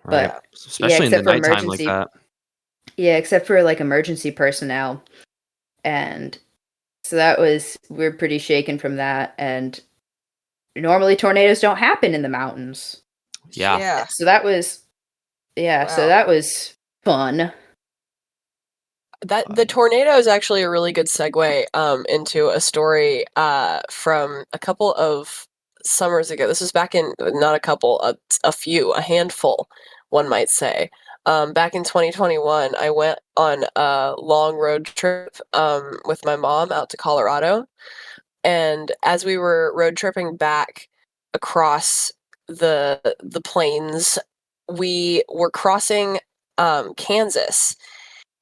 Right. But Especially in the except for nighttime like emergency- that. yeah, except for like emergency personnel. And so we're pretty shaken from that. And normally tornadoes don't happen in the mountains. Yeah. So that was, so Wow. that was fun. The tornado is actually a really good segue into a story from a couple of summers ago. This was back in not a couple, a handful, one might say. Back in 2021, I went on a long road trip with my mom out to Colorado, and as we were road tripping back across the plains, we were crossing Kansas.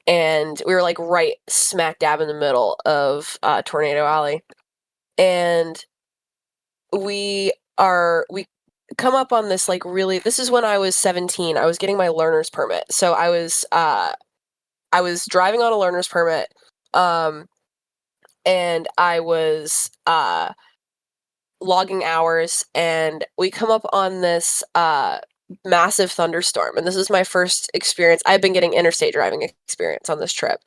And we were like right smack dab in the middle of Tornado Alley. And we come up on this like really, this is when I was 17. I was getting my learner's permit. So I was driving on a learner's permit. And I was logging hours, and we come up on this massive thunderstorm, and this is my first experience. I've been getting interstate driving experience on this trip,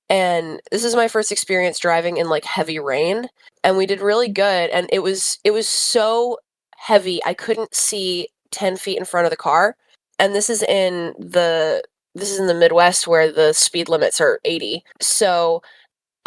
and this is my first experience driving in like heavy rain, and we did really good. And it was so heavy I couldn't see 10 feet in front of the car. And this is in the Midwest where the speed limits are 80. So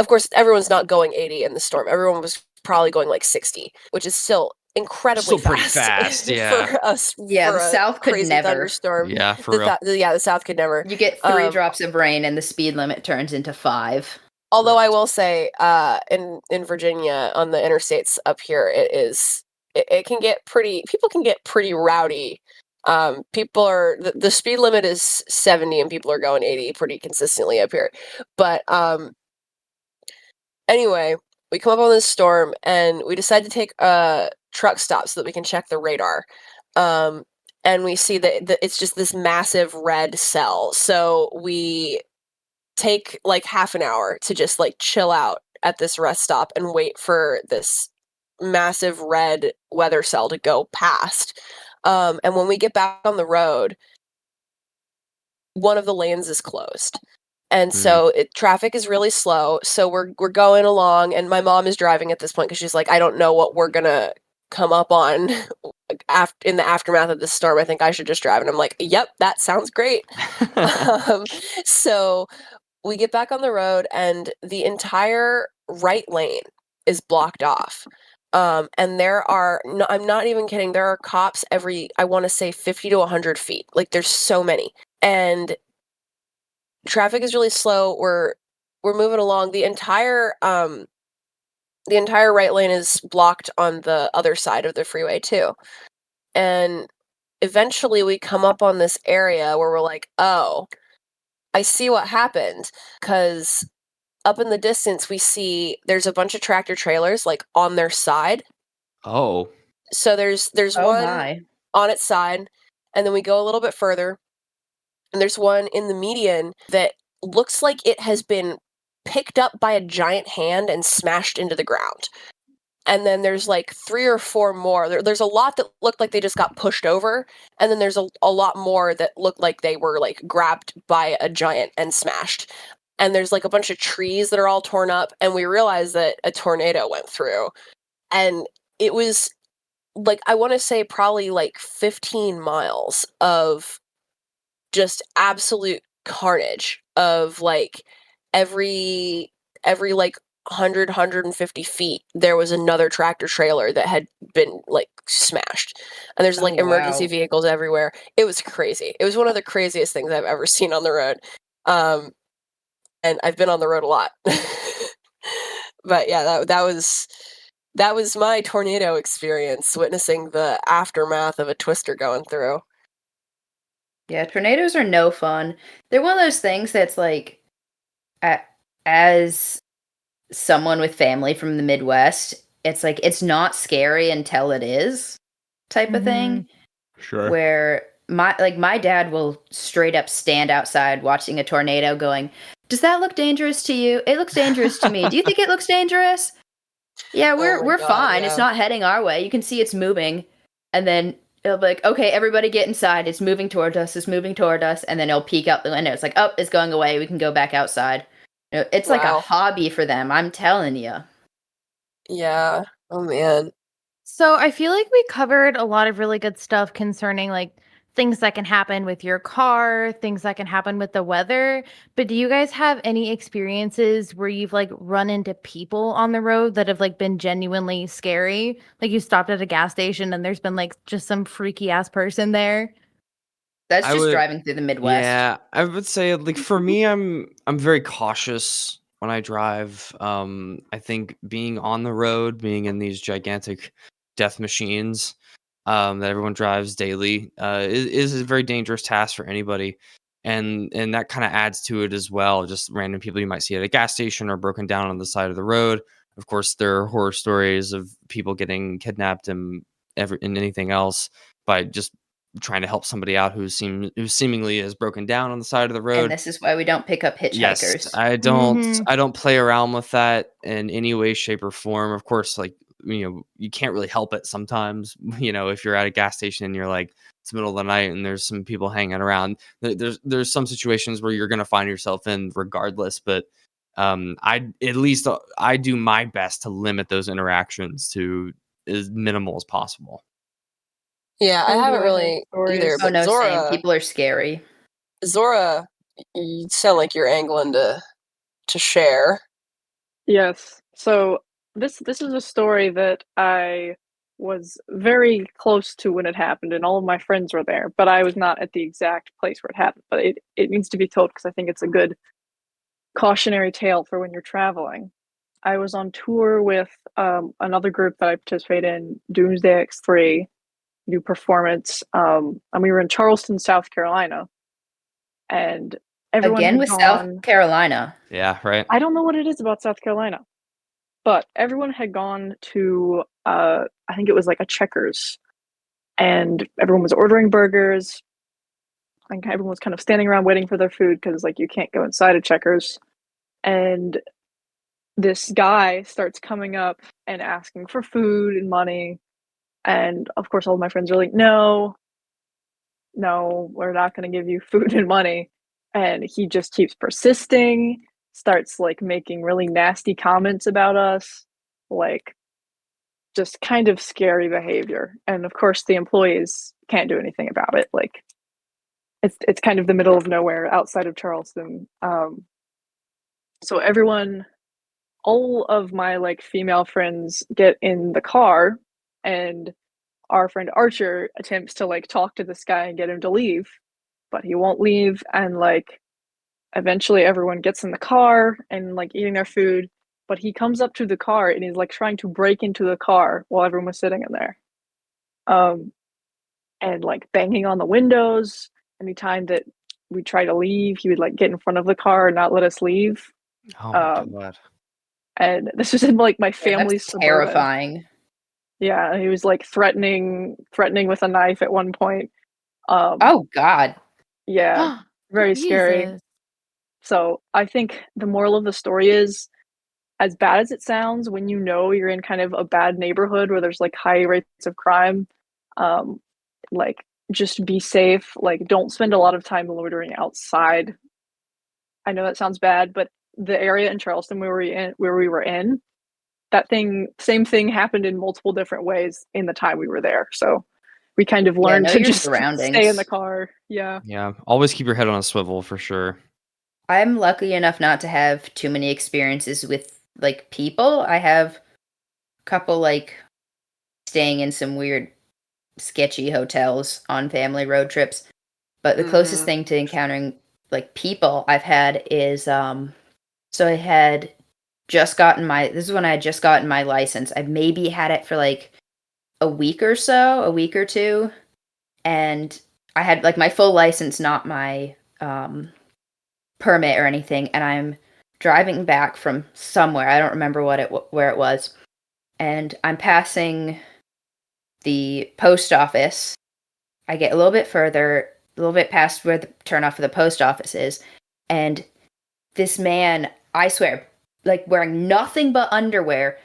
of course everyone's not going 80 in the storm. Everyone was probably going like 60, which is still incredibly Pretty fast, yeah. for us. Yeah, for the a South could crazy never. thunderstorm. Yeah, for real. The South could never. You get 3 drops of rain, and the speed limit turns into 5. Although I will say, in Virginia on the interstates up here, it can get pretty. People can get pretty rowdy. People are the speed limit is 70, and people are going 80 pretty consistently up here. But anyway, we come up on this storm, and we decide to take a truck stop so that we can check the radar. And we see that it's just this massive red cell. So we take like half an hour to just like chill out at this rest stop and wait for this massive red weather cell to go past. And when we get back on the road, one of the lanes is closed. And so traffic is really slow. So we're going along, and my mom is driving at this point because she's like, I don't know what we're gonna come up on in the aftermath of this storm. I think I should just drive. And I'm like, yep, that sounds great. So we get back on the road, and the entire right lane is blocked off. And there are, no, I'm not even kidding, there are cops every, I want to say 50 to 100 feet. Like there's so many. And traffic is really slow. We're moving along. The entire the entire right lane is blocked on the other side of the freeway too. And eventually we come up on this area where we're like, oh, I see what happened. Because up in the distance, we see there's a bunch of tractor trailers like on their side. Oh. So there's Oh one my. on its side, and then we go a little bit further, and there's one in the median that looks like it has been picked up by a giant hand and smashed into the ground. And then there's like 3 or 4 more. There's a lot that looked like they just got pushed over, and then there's a lot more that looked like they were like grabbed by a giant and smashed. And there's like a bunch of trees that are all torn up, and we realized that a tornado went through. And it was like, I want to say probably like 15 miles of just absolute carnage of like every like 150 feet there was another tractor trailer that had been like smashed, and there's like Oh, emergency wow. vehicles everywhere. It was crazy. It was one of the craziest things I've ever seen on the road. And I've been on the road a lot. But yeah, that was my tornado experience, witnessing the aftermath of a twister going through. Yeah, tornadoes are no fun. They're one of those things that's like, as someone with family from the Midwest, it's like it's not scary until it is, type of thing. Sure. Where my dad will straight up stand outside watching a tornado, going, "Does that look dangerous to you? It looks dangerous to me. Do you think it looks dangerous?" Yeah, Oh my we're God, fine. It's yeah. not heading our way. You can see it's moving, and then it'll be like, "Okay, everybody get inside. It's moving toward us. It's moving toward us." And then it'll peek out the window. It's like, "Oh, it's going away. We can go back outside." It's like a Wow. hobby for them. I'm telling you. Yeah. Oh man. So I feel like we covered a lot of really good stuff concerning like things that can happen with your car, things that can happen with the weather. But do you guys have any experiences where you've like run into people on the road that have like been genuinely scary? Like you stopped at a gas station and there's been like just some freaky ass person there? That's I just would driving through the Midwest. Yeah, I would say like for me I'm very cautious when I drive. I think being on the road, being in these gigantic death machines that everyone drives daily is a very dangerous task for anybody. And that kind of adds to it as well. Just random people you might see at a gas station or broken down on the side of the road. Of course, there are horror stories of people getting kidnapped and anything else by just trying to help somebody out who seemingly is broken down on the side of the And road. this is why we don't pick up Yes, hitchhikers. Mhm. I don't play around with that in any way, shape, or form. Of course, like you can't really help it sometimes. If you're at a gas station and you're like it's the middle of the night and there's some people hanging around. There's some situations where you're gonna find yourself in regardless, but I do my best to limit those interactions to as minimal as possible. Yeah, I Oh, do haven't I have really either, stories? Oh but no, same. People are scary. Zora, you sound like you're angling to share. Yes. So this is a story that I was very close to when it happened, and all of my friends were there, but I was not at the exact place where it happened. But it needs to be told because I think it's a good cautionary tale for when you're traveling. I was on tour with another group that I participate in, Doomsday X3, new performance, and we were in Charleston, South Carolina, and everyone Again had with South gone. Carolina. Yeah, right. I don't know what it is about South Carolina, but everyone had gone to I think it was like a Checkers, and everyone was ordering burgers, and everyone was kind of standing around waiting for their food because like you can't go inside a Checkers. And this guy starts coming up and asking for food and money, and of course all of my friends are like, no, no, we're not going to give you food and money. And he just keeps persisting, starts like making really nasty comments about us, like just kind of scary behavior. And of course the employees can't do anything about it. Like it's kind of the middle of nowhere outside of Charleston. So everyone, all of my like female friends get in the car, and our friend Archer attempts to like talk to this guy and get him to leave, but he won't leave. And like eventually everyone gets in the car and like eating their food, but he comes up to the car and he's like trying to break into the car while everyone was sitting in there. And like banging on the windows. Anytime that we try to leave, he would like get in front of the car and not let us leave. Oh my god. And this was in like my family's That's suburban. terrifying. Yeah, he was like threatening with a knife at one point. Oh God. Yeah, very scary. Jesus. So I think the moral of the story is, as bad as it sounds, when you know you're in kind of a bad neighborhood where there's like high rates of crime, like just be safe. Like don't spend a lot of time loitering outside. I know that sounds bad, but the area in Charleston where we were in, same thing happened in multiple different ways in the time we were there. So we kind of learned know to your just surroundings. stay in the car. Yeah. Yeah, always keep your head on a swivel for sure. I'm lucky enough not to have too many experiences with like people. I have a couple like staying in some weird sketchy hotels on family road trips. But the closest thing to encountering like people I've had is so I had just gotten this is when I had just gotten my license. I maybe had it for like a week or two, and I had like my full license, not my permit or anything, and I'm driving back from somewhere. I don't remember where it was. And I'm passing the post office. I get a little bit further, a little bit past where the turnoff for the post office is, and this man, I swear, like wearing nothing but underwear,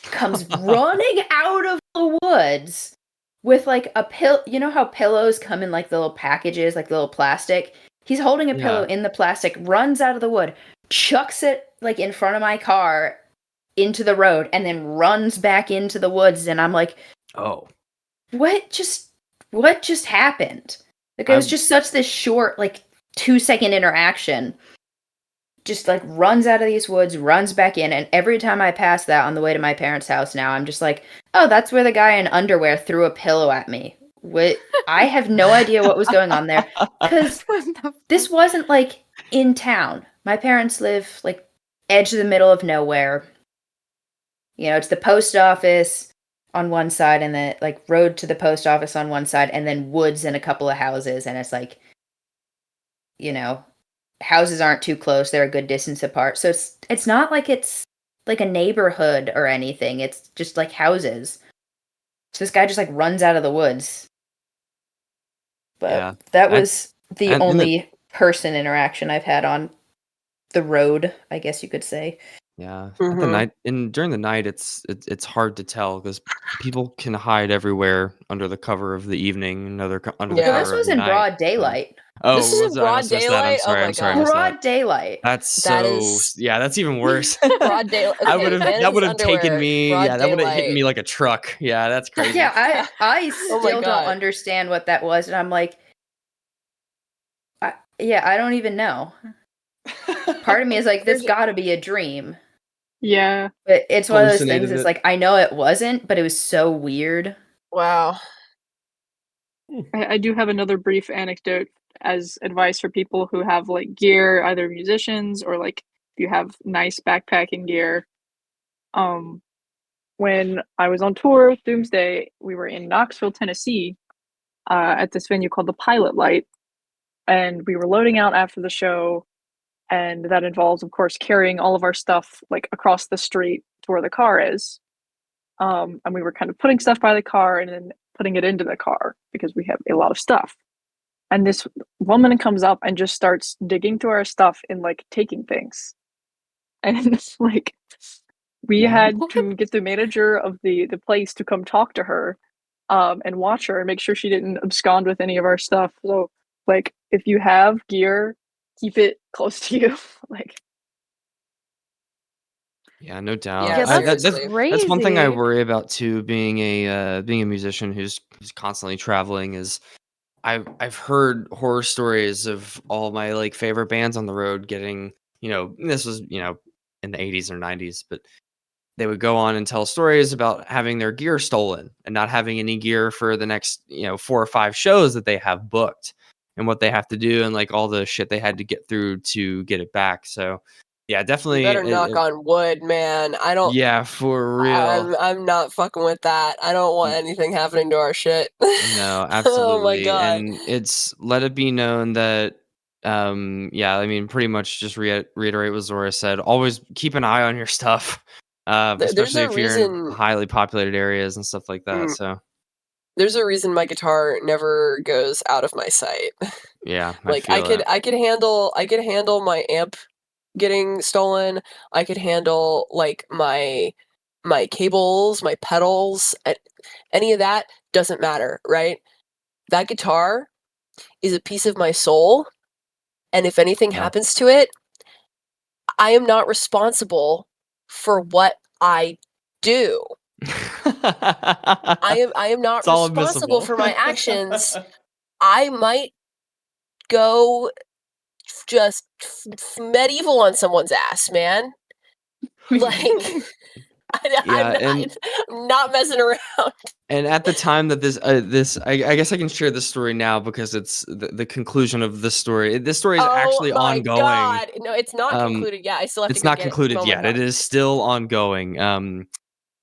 comes running out of the woods with like a pill. You know how pillows come in like little packages, like little plastic? He's holding a pillow in the plastic, runs out of the wood, chucks it like in front of my car into the road, and then runs back into the woods. And I'm like, Oh. what just happened? Like it was just such this short, like 2-second interaction. Just like runs out of these woods, runs back in, and every time I pass that on the way to my parents' house now, I'm just like, oh, that's where the guy in underwear threw a pillow at me. I have no idea what was going on there, because this wasn't like in town. My parents live like edge of the middle of nowhere. You know, it's the post office on one side and the like road to the post office on one side, and then woods and a couple of houses, and it's like, you know, houses aren't too close, they're a good distance apart. So it's not like it's like a neighborhood or anything. It's just like houses. So this guy just like runs out of the woods. But that was the only person interaction I've had on the road, I guess you could say. Yeah, at the night during the night, it's hard to tell because people can hide everywhere under the cover of the evening, under the Well, cover this of was the in night. broad daylight. Oh, This is in was I broad must have missed that. I'm daylight? Oh sorry. my I'm sorry. I God. missed that. Broad daylight. That's That so. is- Yeah, that's even worse. Broad daylight. I Okay, would have. man in That his would have taken underwear, me. broad Yeah, that would have hit daylight. me like a truck. Yeah, that's crazy. Yeah, I Oh my still don't God. understand what that was, and I'm like, I don't even know. Part of me is like, this got to be a dream. Yeah. But it's one of those things. Hallucinated It's it. like I know it wasn't, but it was so weird. Wow. I do have another brief anecdote as advice for people who have like gear, either musicians or like if you have nice backpacking gear. When I was on tour with Doomsday, we were in Knoxville, Tennessee, at this venue called the Pilot Light, and we were loading out after the show, and that involves, of course, carrying all of our stuff like across the street to where the car is. And we were kind of putting stuff by the car and then putting it into the car because we have a lot of stuff. And this woman comes up and just starts digging through our stuff and like taking things. And like we had to get the manager of the place to come talk to her and watch her and make sure she didn't abscond with any of our stuff. So like if you have gear, keep it close to you. Like Yeah, no doubt. Yeah, That's one thing I crazy. worry about too. Being a musician who's constantly traveling is I've heard horror stories of all my like favorite bands on the road getting, this was, in the 80s or 90s, but they would go on and tell stories about having their gear stolen and not having any gear for the next, 4 or 5 shows that they have booked and what they have to do and like all the shit they had to get through to get it back. So Yeah, You definitely. better knock on wood, man. I don't. Yeah, for real. I'm not fucking with that. I don't want anything happening to our shit. No, Oh my absolutely. god. And it's let it be known that yeah, I mean pretty much just reiterate what Zora said. Always keep an eye on your stuff. There's Especially a if you're in reason. highly populated areas and stuff like that. Mm, So there's a reason my guitar never goes out of my sight. yeah, I Like I feel could that. I could handle my amp getting stolen. I could handle like my cables, my pedals, any of that doesn't matter, right? That guitar is a piece of my soul, and if anything Yeah. happens to it, I am not responsible for what I do. I am not It's all responsible admissible. for my actions. I might go just medieval on someone's ass, man. Like Yeah, and I'm not messing around. and at the time that I guess I can share this story now because it's the conclusion of the story. This story is Oh actually my ongoing. god. No, it's not Um, concluded yet. I still have to it's go not get it. concluded Oh my yet. It god. is still ongoing.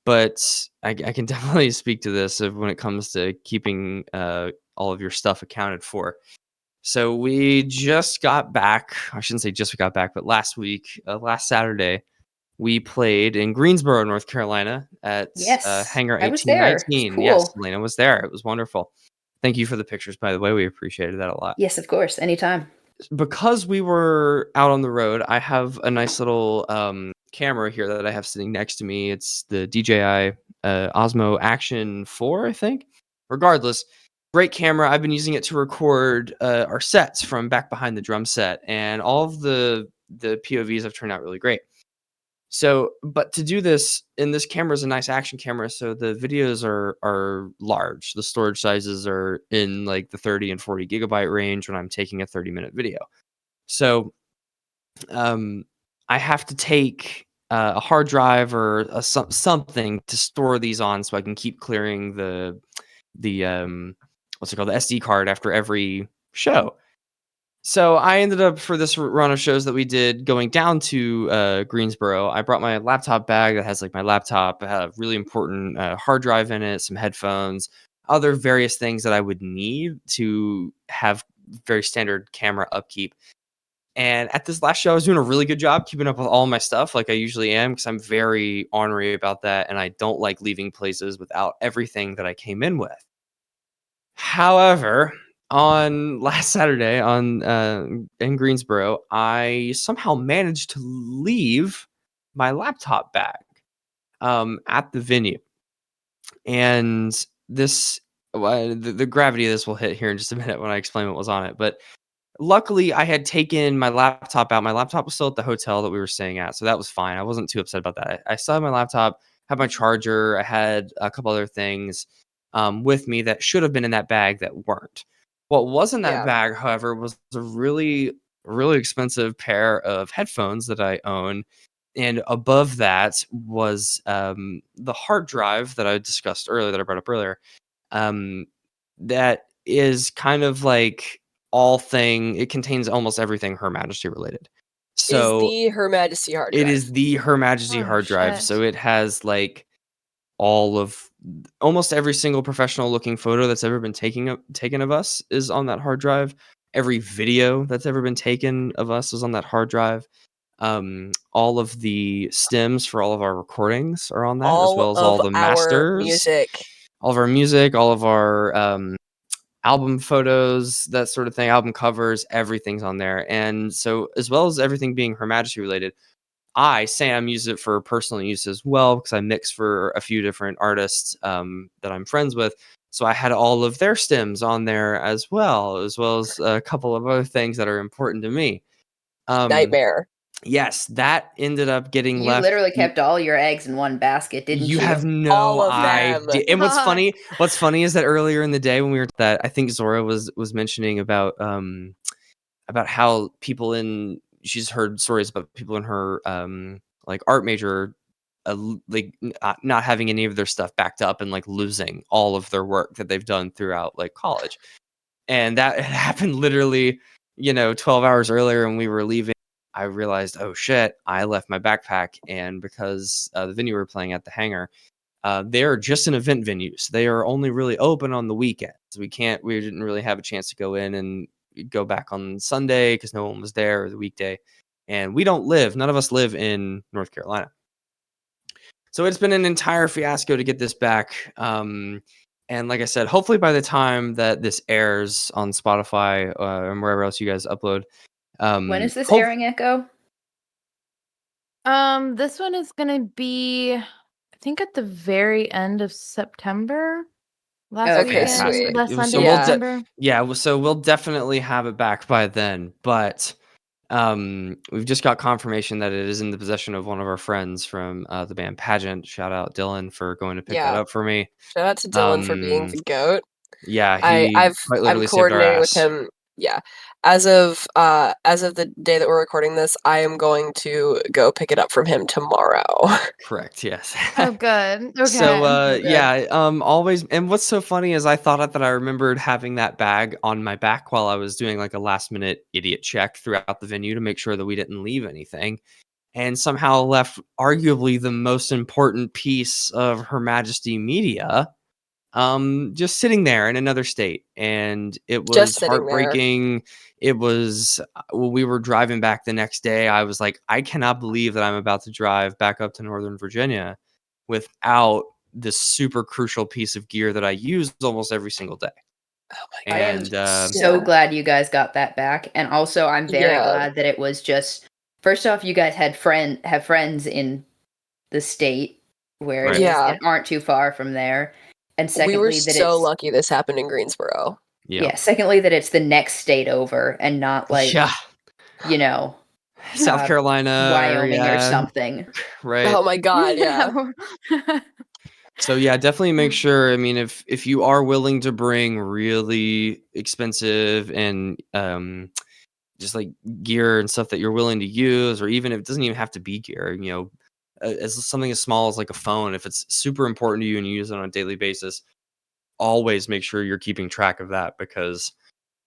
But I can definitely speak to this when it comes to keeping all of your stuff accounted for. So we just got back. I shouldn't say just got back, but last week, last Saturday, we played in Greensboro, North Carolina at Yes, Hangar I was there. It was 1819. Yes, cool. Elena was there. It was wonderful. Thank you for the pictures, by the way. We appreciated that a lot. Yes, of course. Anytime. Because we were out on the road, I have a nice little camera here that I have sitting next to me. It's the DJI Osmo Action 4, I think. Regardless, great camera. I've been using it to record our sets from back behind the drum set, and all of the POVs have turned out really great. So, but to do this, and this camera is a nice action camera, so the videos are large. The storage sizes are in like the 30 and 40 gigabyte range when I'm taking a 30-minute video. So, I have to take a hard drive or something to store these on, so I can keep clearing the what's it called, the SD card after every show. So I ended up, for this run of shows that we did going down to Greensboro, I brought my laptop bag that has like my laptop, a really important hard drive in it, some headphones, other various things that I would need to have very standard camera upkeep. And at this last show, I was doing a really good job keeping up with all my stuff, like I usually am, because I'm very ornery about that, and I don't like leaving places without everything that I came in with. However, on last Saturday in Greensboro, I somehow managed to leave my laptop bag at the venue, and this the gravity of this will hit here in just a minute when I explain what was on it. But luckily, I had taken my laptop out. My laptop was still at the hotel that we were staying at, so that was fine. I wasn't too upset about that. I still had my laptop, had my charger, I had a couple other things with me that should have been in that bag that weren't. What was in that Yeah. bag, however, was a really, really expensive pair of headphones that I own. And above that was the hard drive that I discussed earlier, that I brought up earlier. That is kind of like it contains almost everything Her Majesty related. Is So the Her Majesty hard it drive. is the Her Majesty Oh, hard drive. shit. So it has like almost every single professional looking photo that's ever been taken of us is on that hard drive. Every video that's ever been taken of us is on that hard drive. All of the stems for all of our recordings are on that, as All well as all of the our masters, music. all of our music, all of our album photos, that sort of thing, album covers, everything's on there. And so, as well as everything being Her Majesty related, Sam, use it for personal use as well, because I mix for a few different artists that I'm friends with. So I had all of their stems on there as well as a couple of other things that are important to me. Nightmare. Yes, that ended up getting You left. literally kept all your eggs in one basket, didn't you? You have no All of them. idea. And what's funny is that earlier in the day when we were that, I think Zora was mentioning about how she's heard stories about people in her like art major not having any of their stuff backed up and like losing all of their work that they've done throughout like college. And that happened literally, 12 hours earlier when we were leaving. I realized, oh shit, I left my backpack. And because the venue we were playing at, the hangar, they're just an event venue, so they are only really open on the weekends. We didn't really have a chance to go in and go back on Sunday because no one was there, or the weekday. And none of us live in North Carolina. So it's been an entire fiasco to get this back. And like I said, hopefully by the time that this airs on Spotify and wherever else you guys upload, When is this airing, Echo? This one is gonna be, I think, at the very end of September. Last Okay, weekend, sweet. last So Sunday, we'll de- September. so we'll definitely have it back by then. But we've just got confirmation that it is in the possession of one of our friends from the band Pageant. Shout out Dylan for going to pick that Yeah. up for me. Shout out to Dylan for being the goat. Yeah, he quite I'm literally saved our coordinating with ass. him. Yeah. As of the day that we're recording this, I am going to go pick it up from him tomorrow. Correct. Yes. Oh, good. Okay. So Okay. yeah, always. And what's so funny is I thought that I remembered having that bag on my back while I was doing like a last minute idiot check throughout the venue to make sure that we didn't leave anything, and somehow left arguably the most important piece of Her Majesty media just sitting there in another state. And it Just was sitting there. heartbreaking. It was when we were driving back the next day, I was like, I cannot believe that I'm about to drive back up to Northern Virginia without this super crucial piece of gear that I use almost every single day. Oh my I am And so glad you guys got that back, and also I'm very Yeah. glad that it was just. First off, you guys have friends in the state where Right. it is Yeah. that aren't too far from there, and We were secondly that so it's lucky this happened in Greensboro. yeah. Secondly that it's the next state over and not like yeah, you know South Carolina, Wyoming or yeah, something. right. Oh my god, yeah. So yeah, definitely make sure. I mean, if you are willing to bring really expensive and just like gear and stuff that you're willing to use, or even if it doesn't even have to be gear, as something as small as like a phone, if it's super important to you and you use it on a daily basis, always make sure you're keeping track of that, because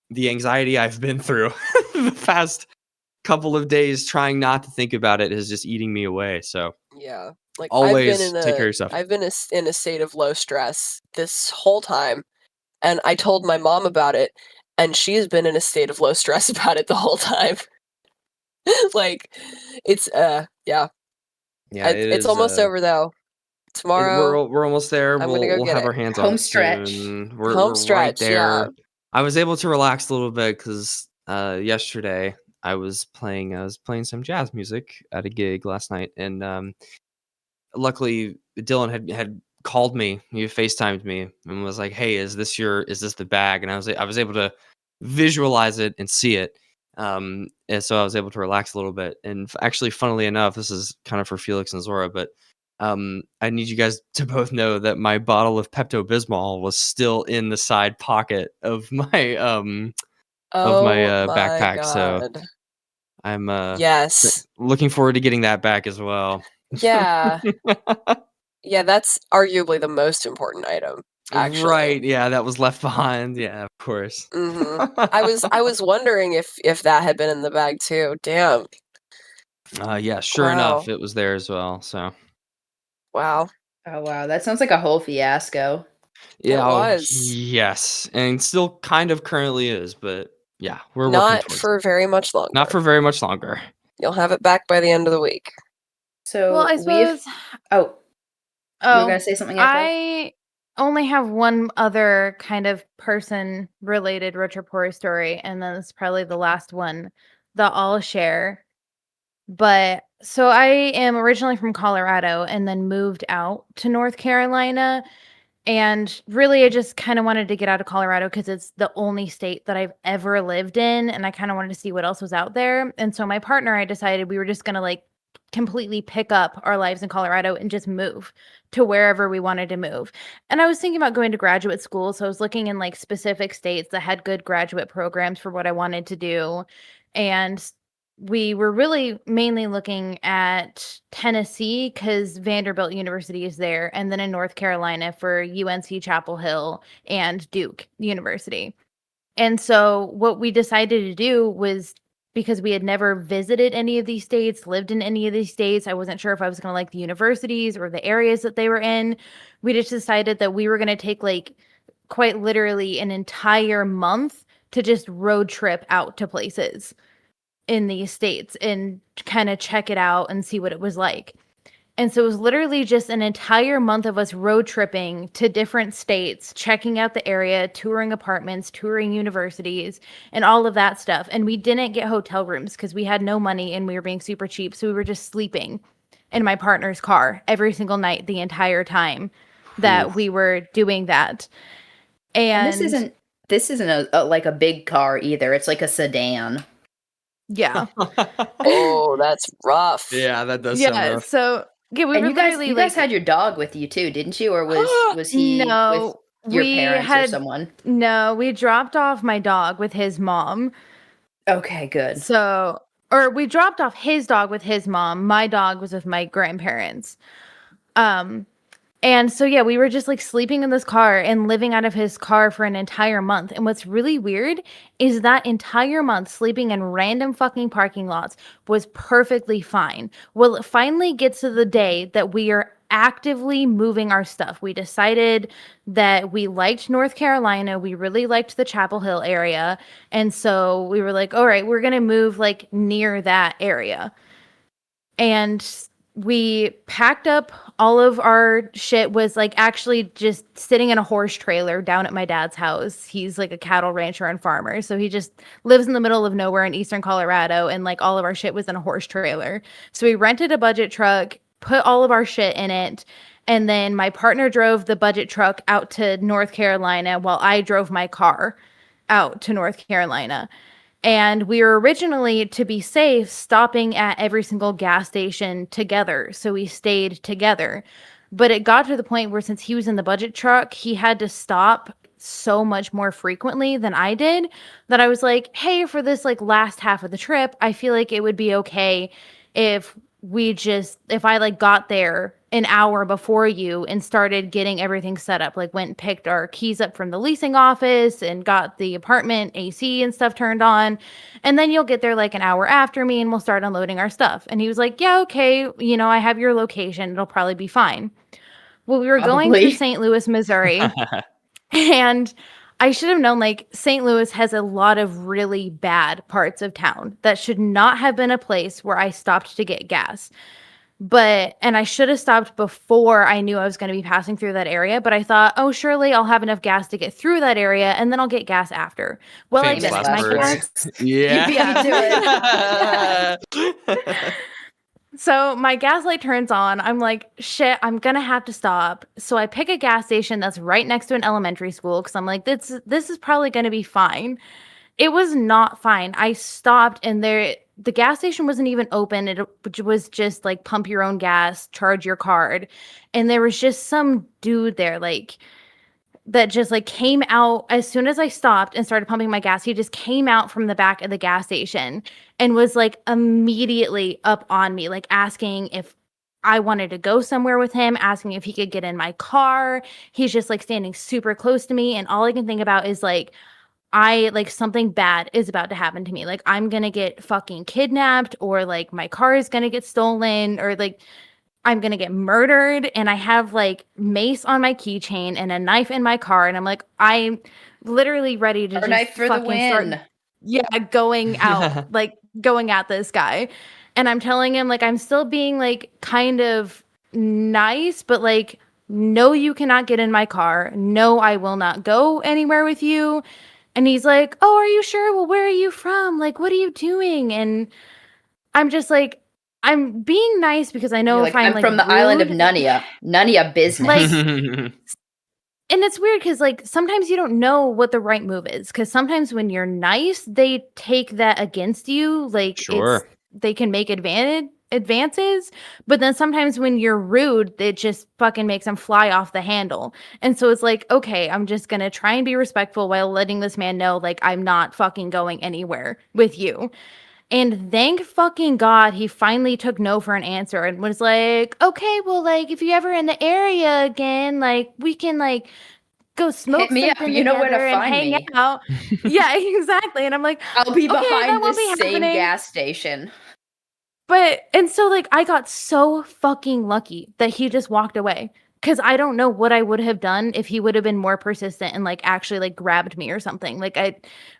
the anxiety I've been through the past couple of days trying not to think about it is just eating me away. So Yeah. Like always take care of yourself. I've been in a state of low stress this whole time, and I told my mom about it, and she's been in a state of low stress about it the whole time. Like it's yeah. Yeah, It's almost over though. Tomorrow we're almost there. I'm gonna go We'll get have it. our hands on Home it stretch. soon. Home We're right stretch, yeah. there. I was able to relax a little bit because yesterday I was playing some jazz music at a gig last night, and luckily Dylan had called me. He FaceTimed me and was like, "Hey, is this the bag?" And I was able to visualize it and see it. And so I was able to relax a little bit. And actually, funnily enough, this is kind of for Felix and Zora, but I need you guys to both know that my bottle of Pepto-Bismol was still in the side pocket of my Oh my backpack. So god. I'm Yes. looking forward to getting that back as well. Yeah. Yeah, that's arguably the most important item, actually. Right, yeah, that was left behind. Yeah, of course. I was wondering if that had been in the bag too. Damn. Yeah, sure enough, it was there as well. So Wow. Oh wow, that sounds like a whole fiasco. yeah, was. yes, and still kind of currently is, but yeah, we're working Not towards for it. very much longer. Not for very much longer. You'll have it back by the end of the week. So Well, I suppose. you were Oh, gonna say something, Echo? I only have one other kind of person-related road trip horror story, and then it's probably the last one that I'll share. But so I am originally from Colorado and then moved out to North Carolina. And really, I just kind of wanted to get out of Colorado because it's the only state that I've ever lived in. And I kind of wanted to see what else was out there. And so my partner, I decided we were just going to like completely pick up our lives in Colorado and just move to wherever we wanted to move. And I was thinking about going to graduate school. So I was looking in like specific states that had good graduate programs for what I wanted to do. And we were really mainly looking at Tennessee because Vanderbilt University is there, and then in North Carolina for UNC Chapel Hill and Duke University. And so what we decided to do was because we had never visited any of these states, lived in any of these states. I wasn't sure if I was going to like the universities or the areas that they were in. We just decided that we were going to take like quite literally an entire month to just road trip out to places in these states and kind of check it out and see what it was like. And so it was literally just an entire month of us road tripping to different states, checking out the area, touring apartments, touring universities, and all of that stuff. And we didn't get hotel rooms because we had no money and we were being super cheap. So we were just sleeping in my partner's car every single night the entire time that we were doing that. And this isn't like a big car either. It's like a sedan. Yeah. Oh, that's rough. Yeah, that does sound rough. So yeah, we And were you guys, literally you guys had your dog with you too, didn't you? Or was he No, with your we parents or someone? No, we dropped off my dog with his mom. Okay, good. So, or we dropped off his dog with his mom. My dog was with my grandparents. And so, yeah, we were just like sleeping in this car and living out of his car for an entire month. And what's really weird is that entire month sleeping in random fucking parking lots was perfectly fine. Well, it finally gets to the day that we are actively moving our stuff. We decided that we liked North Carolina. We really liked the Chapel Hill area. And so we were like, all right, we're going to move like near that area. And we packed up all of our shit, was like actually just sitting in a horse trailer down at my dad's house. He's like a cattle rancher and farmer. So he just lives in the middle of nowhere in eastern Colorado. And like all of our shit was in a horse trailer. So we rented a budget truck, put all of our shit in it. And then my partner drove the budget truck out to North Carolina while I drove my car out to North Carolina. And we were originally, to be safe, stopping at every single gas station together. So we stayed together. But it got to the point where since he was in the budget truck, he had to stop so much more frequently than I did that I was like, hey, for this like last half of the trip, I feel like it would be okay if I like got there an hour before you and started getting everything set up, like went and picked our keys up from the leasing office and got the apartment AC and stuff turned on. And then you'll get there like an hour after me and we'll start unloading our stuff. And he was like, yeah, okay. You know, I have your location. It'll probably be fine. Well, we were going to St. Louis, Missouri. And I should have known, like, St. Louis has a lot of really bad parts of town that should not have been a place where I stopped to get gas. And I should have stopped before I knew I was going to be passing through that area. But I thought, oh, surely I'll have enough gas to get through that area and then I'll get gas after. Well, I missed my gas. Yeah. So my gas light turns on. I'm like, shit, I'm going to have to stop. So I pick a gas station that's right next to an elementary school because I'm like, this is probably going to be fine. It was not fine. I stopped and the gas station wasn't even open. It was just like pump your own gas, charge your card. And there was just some dude there like that just like came out as soon as I stopped and started pumping my gas. He just came out from the back of the gas station and was like immediately up on me, like asking if I wanted to go somewhere with him, asking if he could get in my car. He's just like standing super close to me. And all I can think about is like, something bad is about to happen to me. Like I'm going to get fucking kidnapped or like my car is going to get stolen or like I'm going to get murdered. And I have like mace on my keychain and a knife in my car. And I'm like, I'm literally ready to just knife for the win. Going out, like going at this guy. And I'm telling him like, I'm still being like kind of nice, but like, no, you cannot get in my car. No, I will not go anywhere with you. And he's like, oh, are you sure? Well, where are you from? Like, what are you doing? And I'm just like, I'm being nice because I know You're if like, I'm I'm like from the island of Nunya business. Like, and it's weird because like sometimes you don't know what the right move is because sometimes when you're nice, they take that against you. Like, sure, they can make advances, but then sometimes when you're rude, it just fucking makes them fly off the handle. And so it's like, okay, I'm just gonna try and be respectful while letting this man know like I'm not fucking going anywhere with you. And thank fucking God he finally took no for an answer and was like, okay, well, like if you ever in the area again, like we can like go smoke Hit me up. something You know where to together and find hang me. out. Yeah, exactly. And I'm like, I'll be okay, that behind the won't be same happening. gas station. But and so like I got so fucking lucky that he just walked away. Cause I don't know what I would have done if he would have been more persistent and like actually like grabbed me or something.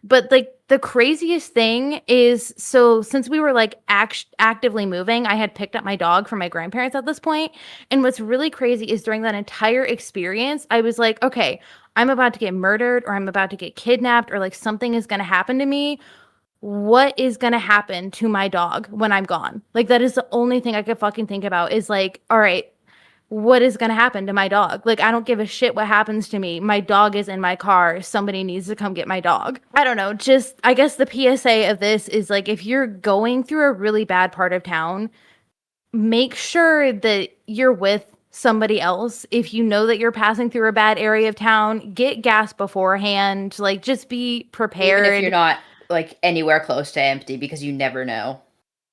But like the craziest thing is, so since we were like actively moving, I had picked up my dog from my grandparents at this point. And what's really crazy is during that entire experience, I was like, okay, I'm about to get murdered or I'm about to get kidnapped or like something is going to happen to me. What is going to happen to my dog when I'm gone? Like, that is the only thing I could fucking think about is like, all right, what is going to happen to my dog? Like, I don't give a shit what happens to me. My dog is in my car. Somebody needs to come get my dog. I don't know. Just, I guess the PSA of this is like, if you're going through a really bad part of town, make sure that you're with somebody else. If you know that you're passing through a bad area of town, get gas beforehand. Like, just be prepared. Even if you're not like anywhere close to empty, because you never know.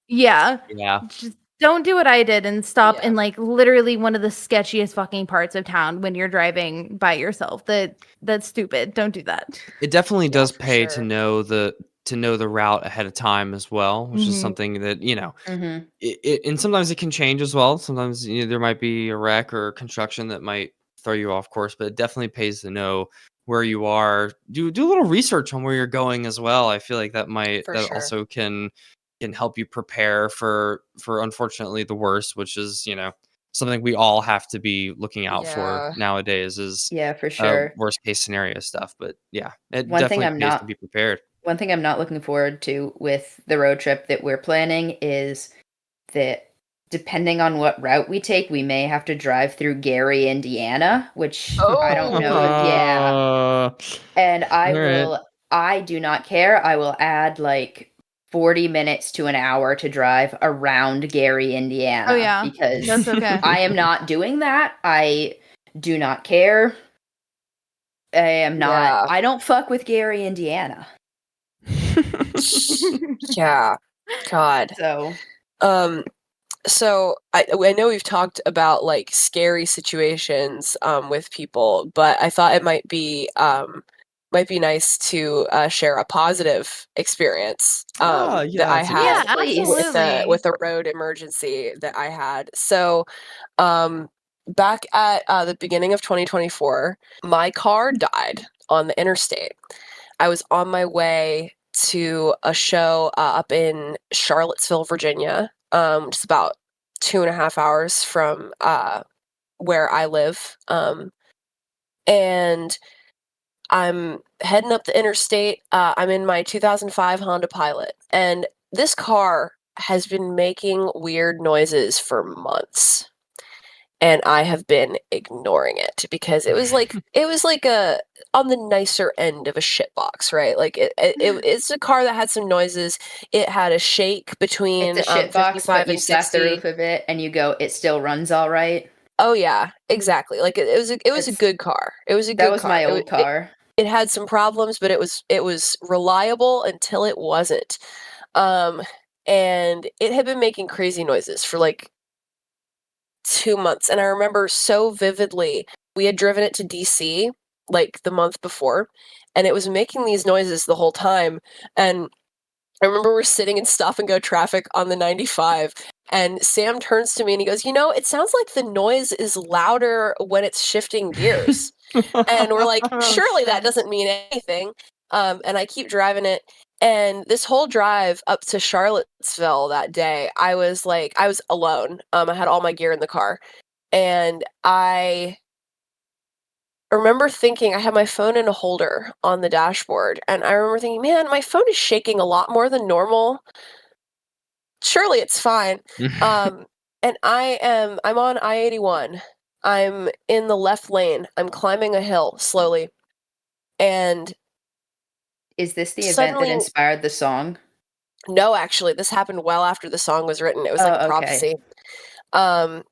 Yeah. Yeah. Just don't do what I did and stop Yeah. in like literally one of the sketchiest fucking parts of town when you're driving by yourself. That's stupid. Don't do that. It definitely does for pay sure. to know the route ahead of time as well, which is Mhm. something that, Mm-hmm. and sometimes it can change as well. Sometimes there might be a wreck or construction that might throw you off course, but it definitely pays to know where you are. Do a little research on where you're going as well. I feel like For that sure. also can help you prepare for unfortunately the worst, which is something we all have to be looking out for Yeah. nowadays is Yeah, for sure. worst case scenario stuff. But yeah, it One thing definitely I'm pays to not be prepared. One thing I'm not looking forward to with the road trip that we're planning is that depending on what route we take, we may have to drive through Gary, Indiana, which I don't know. Yeah. And Alright. I do not care. I will add like 40 minutes to an hour to drive around Gary, Indiana. Oh, yeah. Because That's okay. I am not doing that. I do not care. Yeah. I don't fuck with Gary, Indiana. Yeah. God. So So I know we've talked about like scary situations with people, but I thought it might be nice to share a positive experience that Yeah, I that's had yes, Yeah, please. absolutely. with a road emergency that I had. So back at the beginning of 2024, my car died on the interstate. I was on my way to a show up in Charlottesville, Virginia, just about 2.5 hours from where I live. And I'm heading up the interstate. I'm in my 2005 Honda Pilot, and this car has been making weird noises for months. And I have been ignoring it because it was like a on the nicer end of a shitbox, right? Like it's a car that had some noises. It had a shake between It's a shit box, 55 but you and slap the 60. roof of it and you go, it still runs all right. Oh yeah, exactly. Like it was a It's- good car. It was a That good was car. my old car. It had some problems, but it was reliable until it wasn't. And it had been making crazy noises for like 2 months, and I remember so vividly, we had driven it to DC, like, the month before, and it was making these noises the whole time, and I remember we're sitting in stop-and-go traffic on the 95, and Sam turns to me and he goes, it sounds like the noise is louder when it's shifting gears." And we're like, Oh, surely that shit. doesn't mean anything. And I keep driving it. And this whole drive up to Charlottesville that day, I was alone. I had all my gear in the car. And I remember thinking, I had my phone in a holder on the dashboard. And I remember thinking, man, my phone is shaking a lot more than normal. Surely it's fine. And I'm on I-81. I'm in the left lane. I'm climbing a hill slowly. And Is this the event that suddenly, inspired the song? no, actually, this happened well after the song was written. It was like a Oh, okay. prophecy. Um,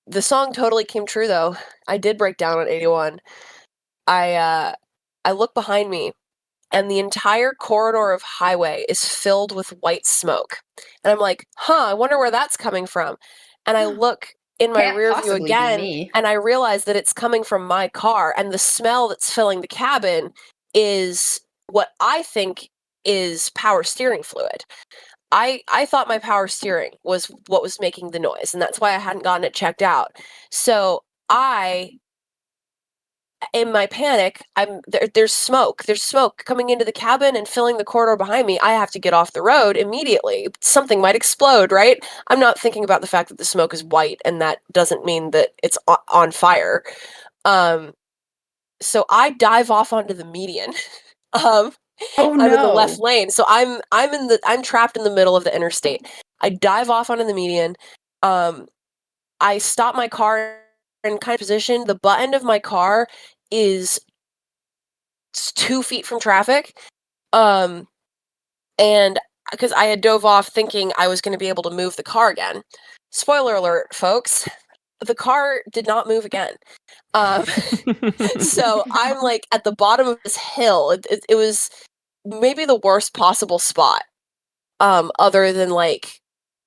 the song totally came true, though. I did break down on 81. I look behind me, and the entire corridor of highway is filled with white smoke. And I'm like, huh, I wonder where that's coming from. And I look, in my Can't rear view possibly be again, me. and I realize that it's coming from my car, and the smell that's filling the cabin is what I think is power steering fluid. I thought my power steering was what was making the noise, and that's why I hadn't gotten it checked out. So in my panic, there's smoke. There's smoke coming into the cabin and filling the corridor behind me. I have to get off the road immediately. Something might explode, right? I'm not thinking about the fact that the smoke is white, and that doesn't mean that it's on fire. So I dive off onto the median. Oh I'm in the left no. lane, so I'm trapped in the middle of the interstate. I dive off onto the median. I stop my car in kind of position. The butt end of my car is 2 feet from traffic, and because I had dove off thinking I was going to be able to move the car again. Spoiler alert, folks, the car did not move again. So I'm like at the bottom of this hill. It was maybe the worst possible spot, other than like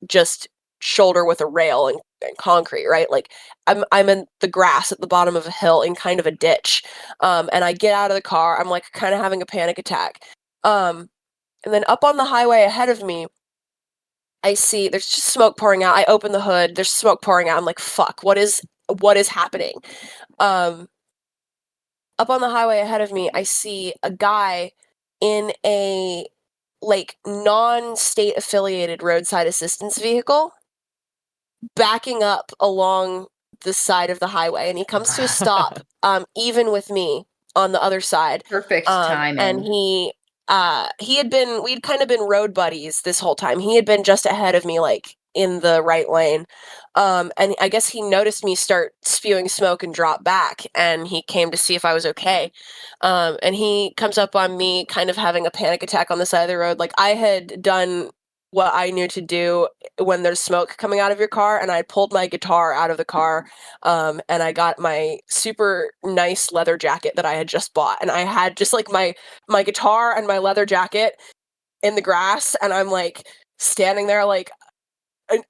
just shoulder with a rail and concrete, right? Like I'm in the grass at the bottom of a hill in kind of a ditch, and I get out of the car. I'm like kind of having a panic attack, and then up on the highway ahead of me, I see there's just smoke pouring out. I open the hood. There's smoke pouring out. I'm like, fuck, what is happening? Up on the highway ahead of me, I see a guy in a like non-state affiliated roadside assistance vehicle backing up along the side of the highway, and he comes to a stop even with me on the other side. Perfect timing. And we'd kind of been road buddies this whole time. He had been just ahead of me, like in the right lane. And I guess he noticed me start spewing smoke and drop back, and he came to see if I was okay. And he comes up on me kind of having a panic attack on the side of the road. Like I had done what I knew to do when there's smoke coming out of your car, and I pulled my guitar out of the car, and I got my super nice leather jacket that I had just bought, and I had just like my guitar and my leather jacket in the grass, and I'm like standing there like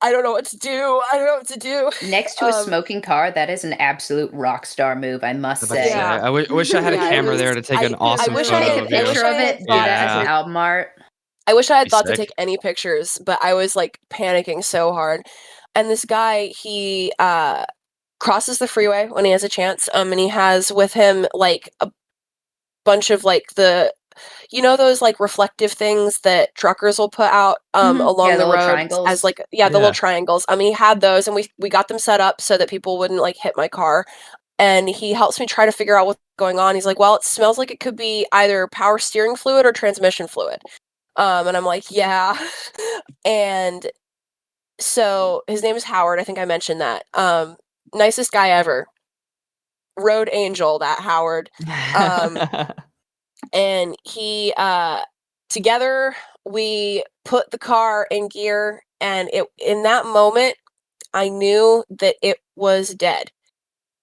I don't know what to do. I don't know what to do. Next to a smoking car, that is an absolute rock star move, I must About to say. say, Yeah. I wish I had a Yeah, it camera was- there to take I- an awesome I wish photo I Take had- a of you. picture of it, do that as an Yeah. album art. I wish I had Be thought to sick. take any pictures, but I was like panicking so hard. And this guy, he crosses the freeway when he has a chance, and he has with him like a bunch of like those like reflective things that truckers will put out Mhm. along Yeah, the little road triangles. as like the little triangles. He had those, and we got them set up so that people wouldn't like hit my car. And he helps me try to figure out what's going on. He's like, well, it smells like it could be either power steering fluid or transmission fluid. And I'm like, yeah. And so his name is Howard. I think I mentioned that. Nicest guy ever. Road angel, that Howard. And he together we put the car in gear, and in that moment I knew that it was dead,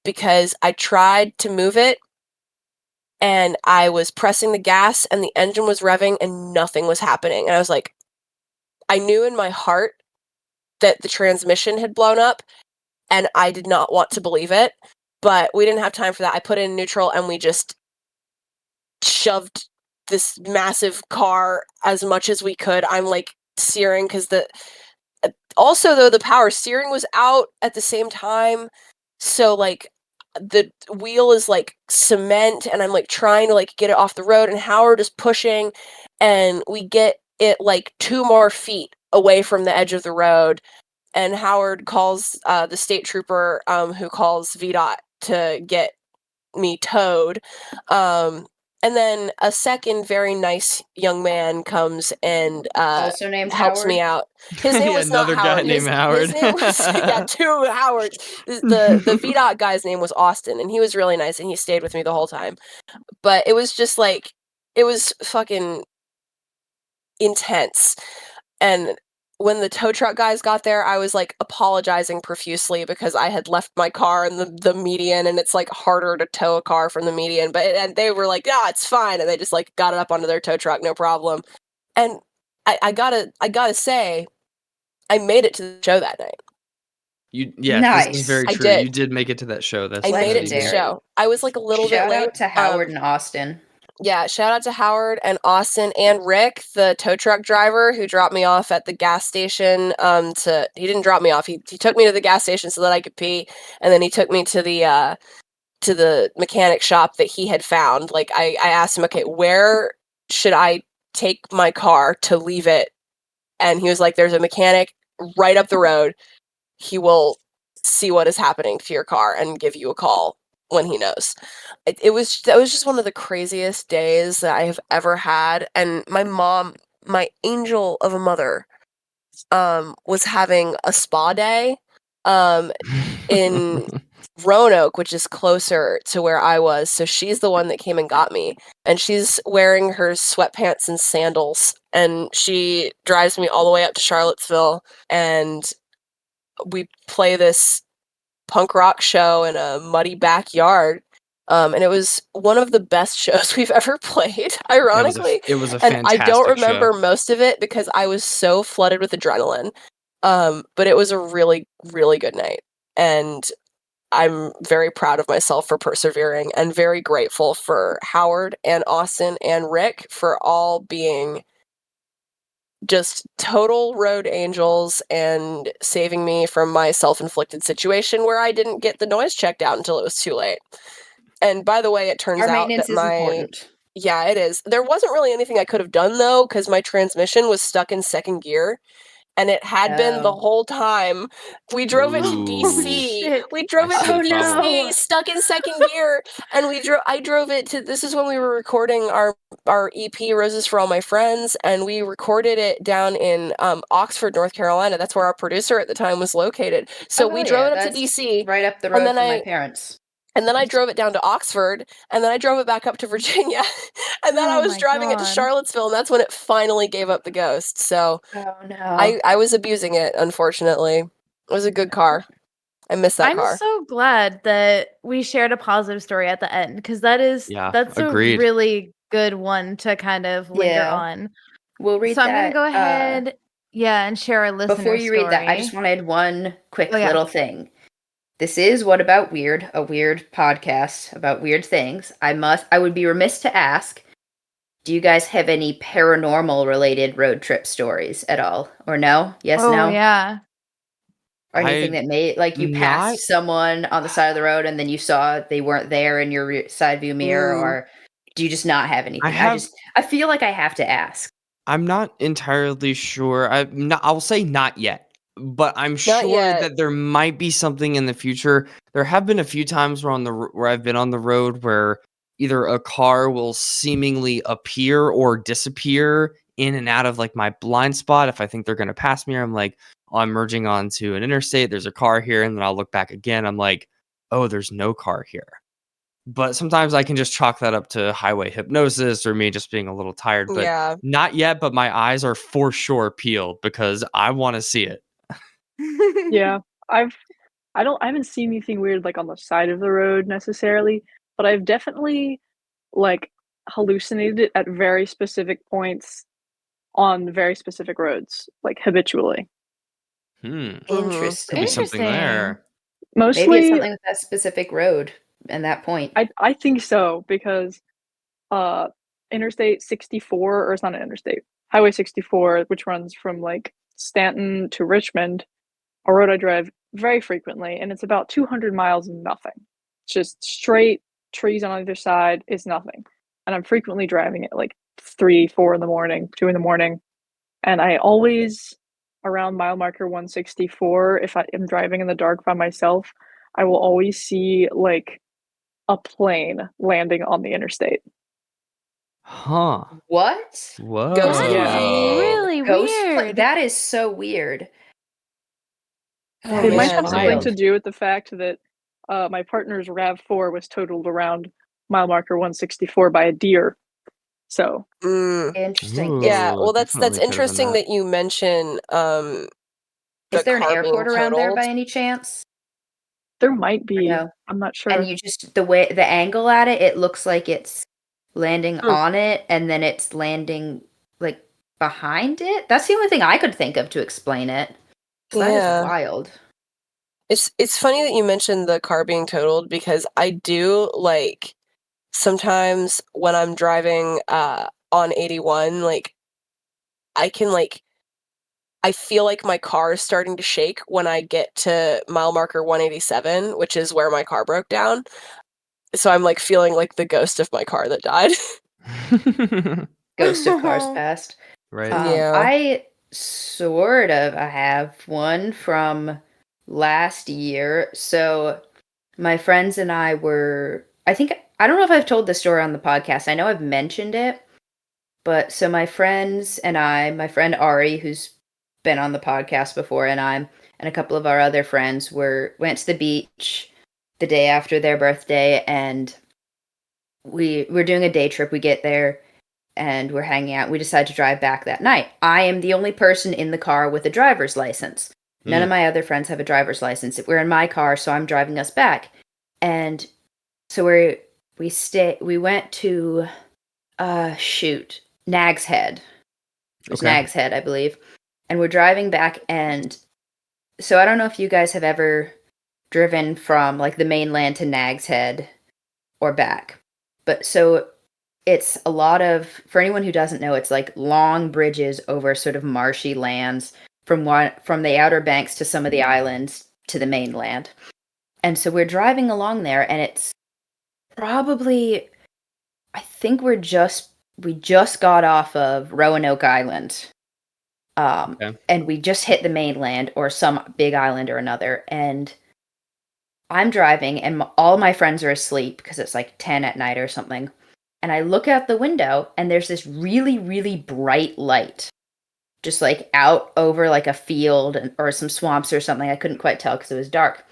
because I tried to move it, and I was pressing the gas, and the engine was revving, and nothing was happening. And I was like, I knew in my heart that the transmission had blown up, and I did not want to believe it, but we didn't have time for that. I put it in neutral, and we just shoved this massive car as much as we could. I'm like steering because also though the power steering was out at the same time, so like the wheel is like cement, and I'm like trying to like get it off the road, and Howard is pushing, and we get it like 2 more feet away from the edge of the road, and Howard calls the state trooper, who calls VDOT to get me towed. And then a second very nice young man comes and Also named helps Howard. me out. His name Yeah, was not another guy Howard. named His Howard. name was 2 Howards. The VDOT guy's name was Austin, and he was really nice, and he stayed with me the whole time. But it was just like, it was fucking intense. And when the tow truck guys got there, I was like apologizing profusely because I had left my car in the median, and it's like harder to tow a car from the median. And they were like, "Yeah, it's fine," and they just like got it up onto their tow truck, no problem. And I gotta say, I made it to the show that night. This is very Nice. I true. You did. did make it to that show. That's I made it to the Legendary. show. I was like a little bit Shout late. out to Howard and Austin. Yeah, shout out to Howard and Austin and Rick, the tow truck driver who dropped me off at the gas station. He didn't drop me off. He took me to the gas station so that I could pee, and then he took me to the mechanic shop that he had found. Like I asked him, okay, where should I take my car to leave it? And he was like, there's a mechanic right up the road. He will see what is happening to your car and give you a call when he knows. That was just one of the craziest days that I have ever had. And my mom, my angel of a mother, was having a spa day in Roanoke, which is closer to where I was. So she's the one that came and got me. And she's wearing her sweatpants and sandals. And she drives me all the way up to Charlottesville. And we play this punk rock show in a muddy backyard. And it was one of the best shows we've ever played, ironically. It was a And fantastic I don't remember show. most of it because I was so flooded with adrenaline. But it was a really, really good night. And I'm very proud of myself for persevering and very grateful for Howard and Austin and Rick for all being just total road angels and saving me from my self-inflicted situation where I didn't get the noise checked out until it was too late. And by the way, it turns Our out maintenance that is important. yeah, it is. There wasn't really anything I could have done though, because my transmission was stuck in second gear. And it had been the Oh. whole time. We drove it to Ooh. DC. Shit. We drove it I to see the problem. DC, stuck in second gear. And I drove it to, this is when we were recording our EP, Roses for All My Friends, and we recorded it down in Oxford, North Carolina. That's where our producer at the time was located. So we drove it up to DC. Right up the road then from my parents. And then I drove it down to Oxford, and then I drove it back up to Virginia, and then I Oh was my driving it to God. Charlottesville, and that's when it finally gave up the ghost. So Oh no. I was abusing it, unfortunately. It was a good car. I miss that I'm car. so glad that we shared a positive story at the end because that's agreed. a really good one to kind of linger Yeah. on. We'll read So I'm that. gonna go ahead, and share our listener Before you read that, I just story. want to add one quick Oh, yeah. little thing. This is What About Weird, a weird podcast about weird things. I would be remiss to ask, do you guys have any paranormal related road trip stories at all? Or no? Yes, Oh no? yeah. Or anything that made, like, you passed someone on the side of the road and then you saw they weren't there in your side view mirror, or do you just not have anything? I feel like I have to ask. I'm not entirely sure. I'll say not yet, but I'm sure yet. that there might be something in the future. There have been a few times where I've been on the road where either a car will seemingly appear or disappear in and out of like my blind spot. If I think they're going to pass me, I'm like, oh, I'm merging onto an interstate. There's a car here, and then I'll look back again. I'm like, oh, there's no car here. But sometimes I can just chalk that up to highway hypnosis or me just being a little tired. But Yeah. not yet. But my eyes are for sure peeled because I want to see it. Yeah, I haven't seen anything weird like on the side of the road necessarily, but I've definitely like hallucinated at very specific points on very specific roads, like habitually. Interesting. Could be something there. Maybe it's Mostly, something with that specific road and that point. I think so because Interstate 64, or it's not an interstate, Highway 64, which runs from like Stanton to Richmond, a road I drive very frequently, and it's about 200 miles of nothing. It's just straight trees on either side is nothing. And I'm frequently driving it like 3, 4 in the morning, 2 in the morning. And I always, around mile marker 164, if I am driving in the dark by myself, I will always see like a plane landing on the interstate. Huh. What? Whoa. Ghost That Yeah. is really weird. That is so weird. Oh, It might man. have something wild. to do with the fact that my partner's RAV4 was totaled around mile marker 164 by a deer. So Interesting. Ooh. yeah, well that's definitely could've been interesting that you mention Is there an car being airport around there totaled. by any chance? there might be. No. I'm not sure. And you just the angle at it, it looks like it's landing on it, and then it's landing like behind it. That's the only thing I could think of to explain it. So that Yeah. is wild. It's funny that you mentioned the car being totaled because I do like sometimes when I'm driving on 81, like I can like I feel like my car is starting to shake when I get to mile marker 187, which is where my car broke down. So I'm like feeling like the ghost of my car that died. Ghost of Cars Past. Right. Yeah. I sort of have one from last year. So my friends and I were, I don't know if I've told this story on the podcast. I know I've mentioned it, but so my friends and I, my friend Ari, who's been on the podcast before, and and a couple of our other friends went to the beach the day after their birthday, and we're doing a day trip. We get there and we're hanging out. We decide to drive back that night. I am the only person in the car with a driver's license. None of my other friends have a driver's license. We're in my car, so I'm driving us back. And so we went to Nag's Head. It was Okay. Nag's Head, I believe. And we're driving back, and so I don't know if you guys have ever driven from like the mainland to Nag's Head or back. But so it's a lot of, for anyone who doesn't know, it's like long bridges over sort of marshy lands from the Outer Banks to some of the islands to the mainland. And so we're driving along there, and it's probably, I think we just got off of Roanoke Island. Okay. And we just hit the mainland or some big island or another. And I'm driving, and all my friends are asleep because it's like 10 at night or something. And I look out the window, and there's this really, really bright light just like out over like a field or some swamps or something. I couldn't quite tell because it was dark.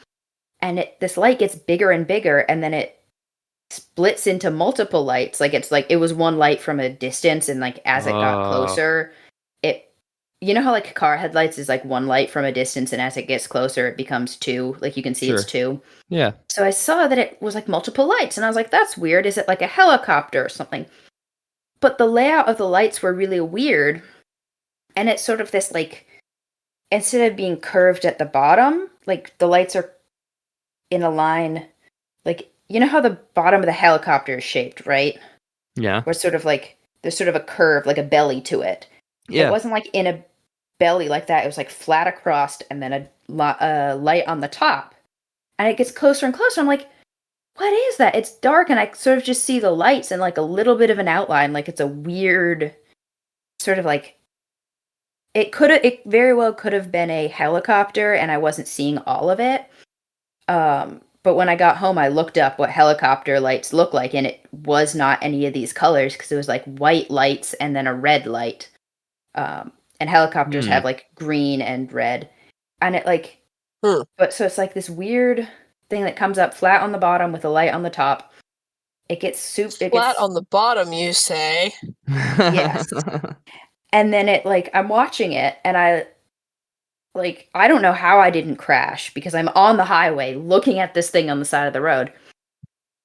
And this light gets bigger and bigger, and then it splits into multiple lights. Like it was one light from a distance, and like as it got closer, you know how like car headlights is like one light from a distance, and as it gets closer it becomes two, like you can see it's two. Yeah. So I saw that it was like multiple lights, and I was like, that's weird. Is it like a helicopter or something? But the layout of the lights were really weird, and it's sort of this like, instead of being curved at the bottom, like the lights are in a line, like you know how the bottom of the helicopter is shaped, right? Yeah. Where sort of like there's sort of a curve, like a belly to it. Yeah. It wasn't like in a belly like that. It was like flat across, and then a light on the top. And it gets closer and closer. I'm like, what is that? It's dark, and I sort of just see the lights and like a little bit of an outline. Like it's a weird sort of like, it very well could have been a helicopter, and I wasn't seeing all of it. But when I got home, I looked up what helicopter lights look like, and it was not any of these colors because it was like white lights and then a red light. And helicopters have like green and red, and it like, but so it's like this weird thing that comes up flat on the bottom with a light on the top. It gets Flat on the bottom, you say? Yes. And then it like, I'm watching it, and I don't know how I didn't crash because I'm on the highway looking at this thing on the side of the road,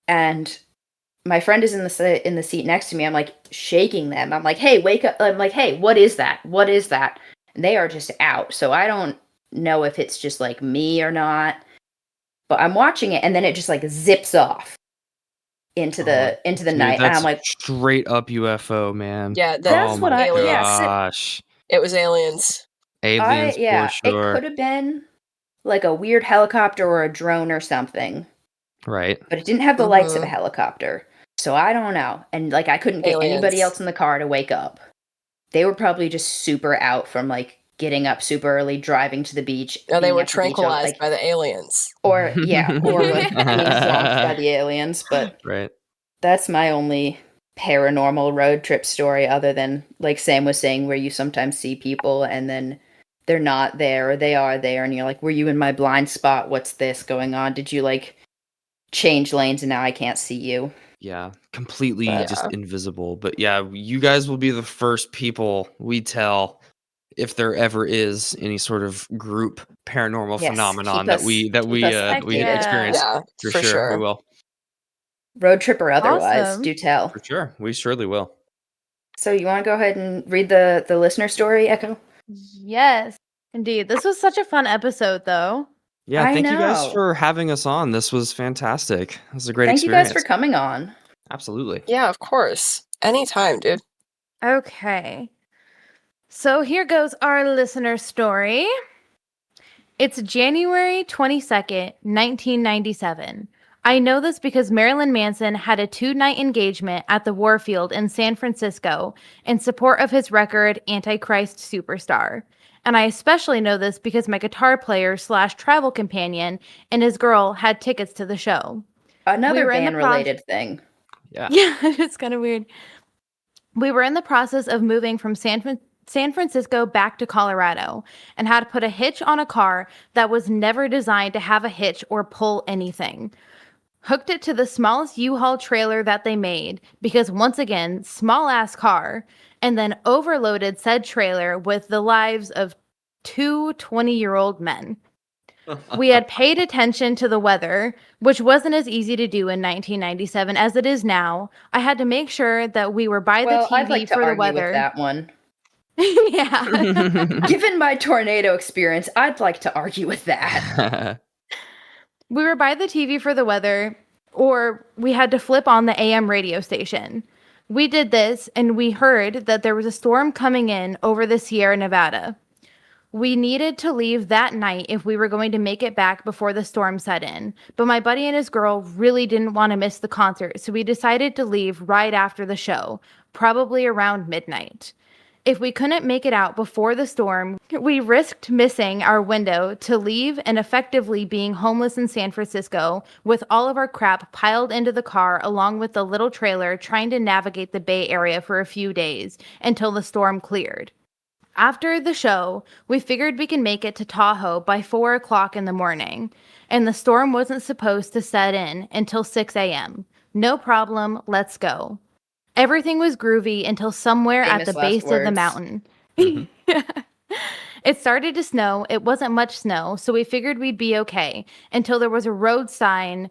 and my friend is in the seat next to me. I'm like shaking them. I'm like, hey, wake up. I'm like, hey, what is that? What is that? And they are just out. So I don't know if it's just like me or not. But I'm watching it, and then it just like zips off into the night. And I'm like, straight up UFO, man. Yeah, that's what I. Gosh. It was aliens. Aliens for sure. It could have been like a weird helicopter or a drone or something. Right. But it didn't have the lights of a helicopter. So I don't know. And like I couldn't get anybody else in the car to wake up. They were probably just super out from like getting up super early, driving to the beach. No, they were tranquilized by the aliens. Or like being swamped by the aliens. But right. That's my only paranormal road trip story, other than like Sam was saying, where you sometimes see people and then they're not there or they are there, and you're like, were you in my blind spot? What's this going on? Did you like change lanes and now I can't see you? Yeah, completely just invisible. But yeah, you guys will be the first people we tell if there ever is any sort of group paranormal phenomenon that we experience. Yeah, for sure. We will. Road trip or otherwise, Awesome. do tell. For sure. We surely will. So you want to go ahead and read the listener story, Echo? Yes, indeed. This was such a fun episode, though. Yeah, I thank you guys know. for having us on. This was fantastic. It was a great Thank you guys experience. for coming on. Absolutely. Yeah, of course. Anytime, dude. Okay. So here goes our listener story. It's January 22nd, 1997. I know this because Marilyn Manson had a 2-night engagement at the Warfield in San Francisco in support of his record Antichrist Superstar. And I especially know this because my guitar player / travel companion and his girl had tickets to the show. Another were in the band-related thing. Yeah. Yeah, it's kind of weird. We were in the process of moving from San Francisco back to Colorado and had to put a hitch on a car that was never designed to have a hitch or pull anything. Hooked it to the smallest U-Haul trailer that they made because, once again, small ass car, and then overloaded said trailer with the lives of 2 20-year-old men. We had paid attention to the weather, which wasn't as easy to do in 1997 as it is now. I had to make sure that we were by Well, the TV I'd like to for the argue with weather. that one. Yeah. Given my tornado experience, I'd like to argue with that. We were by the TV for the weather, or we had to flip on the AM radio station. We did this, and we heard that there was a storm coming in over the Sierra Nevada. We needed to leave that night if we were going to make it back before the storm set in, but my buddy and his girl really didn't want to miss the concert, so we decided to leave right after the show, probably around midnight. If we couldn't make it out before the storm, we risked missing our window to leave and effectively being homeless in San Francisco with all of our crap piled into the car along with the little trailer, trying to navigate the Bay Area for a few days until the storm cleared. After the show, we figured we could make it to Tahoe by 4 o'clock in the morning, and the storm wasn't supposed to set in until 6 a.m. No problem, let's go. Everything was groovy until somewhere Famous at the last base of the words. mountain. Mhm. It started to snow. It wasn't much snow, so we figured we'd be okay until there was a road stop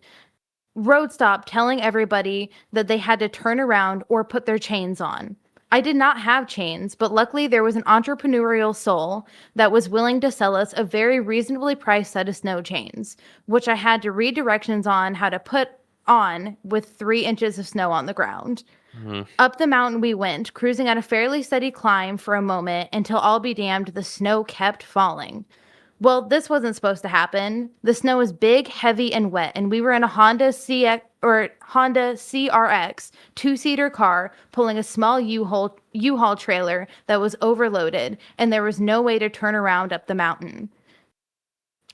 telling everybody that they had to turn around or put their chains on. I did not have chains, but luckily there was an entrepreneurial soul that was willing to sell us a very reasonably priced set of snow chains, which I had to read directions on how to put on with 3 inches of snow on the ground. Mhm. Up the mountain we went, cruising at a fairly steady climb for a moment until I'll be damned the snow kept falling. Well, this wasn't supposed to happen. The snow was big, heavy, and wet, and we were in a Honda CRX 2-seater car pulling a small U-Haul trailer that was overloaded, and there was no way to turn around up the mountain.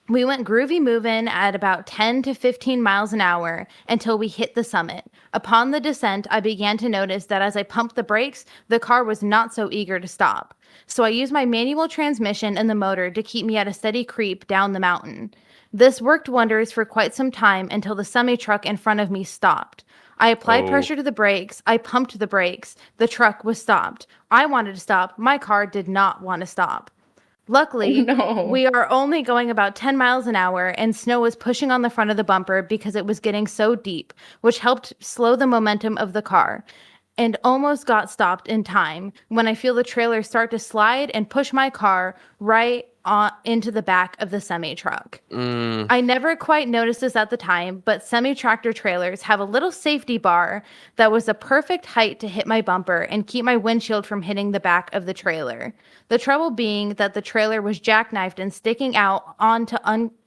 We went groovy moving at about 10 to 15 miles an hour until we hit the summit. Upon the descent, I began to notice that as I pumped the brakes, the car was not so eager to stop. So I used my manual transmission and the motor to keep me at a steady creep down the mountain. This worked wonders for quite some time until the semi-truck in front of me stopped. I applied Oh. pressure to the brakes. I pumped the brakes. The truck was stopped. I wanted to stop. My car did not want to stop. Luckily, No. we are only going about 10 miles an hour, and snow was pushing on the front of the bumper because it was getting so deep, which helped slow the momentum of the car, and almost got stopped in time when I feel the trailer start to slide and push my car right into the back of the semi-truck. Mm. I never quite noticed this at the time, but semi-tractor trailers have a little safety bar that was the perfect height to hit my bumper and keep my windshield from hitting the back of the trailer. The trouble being that the trailer was jackknifed and sticking out onto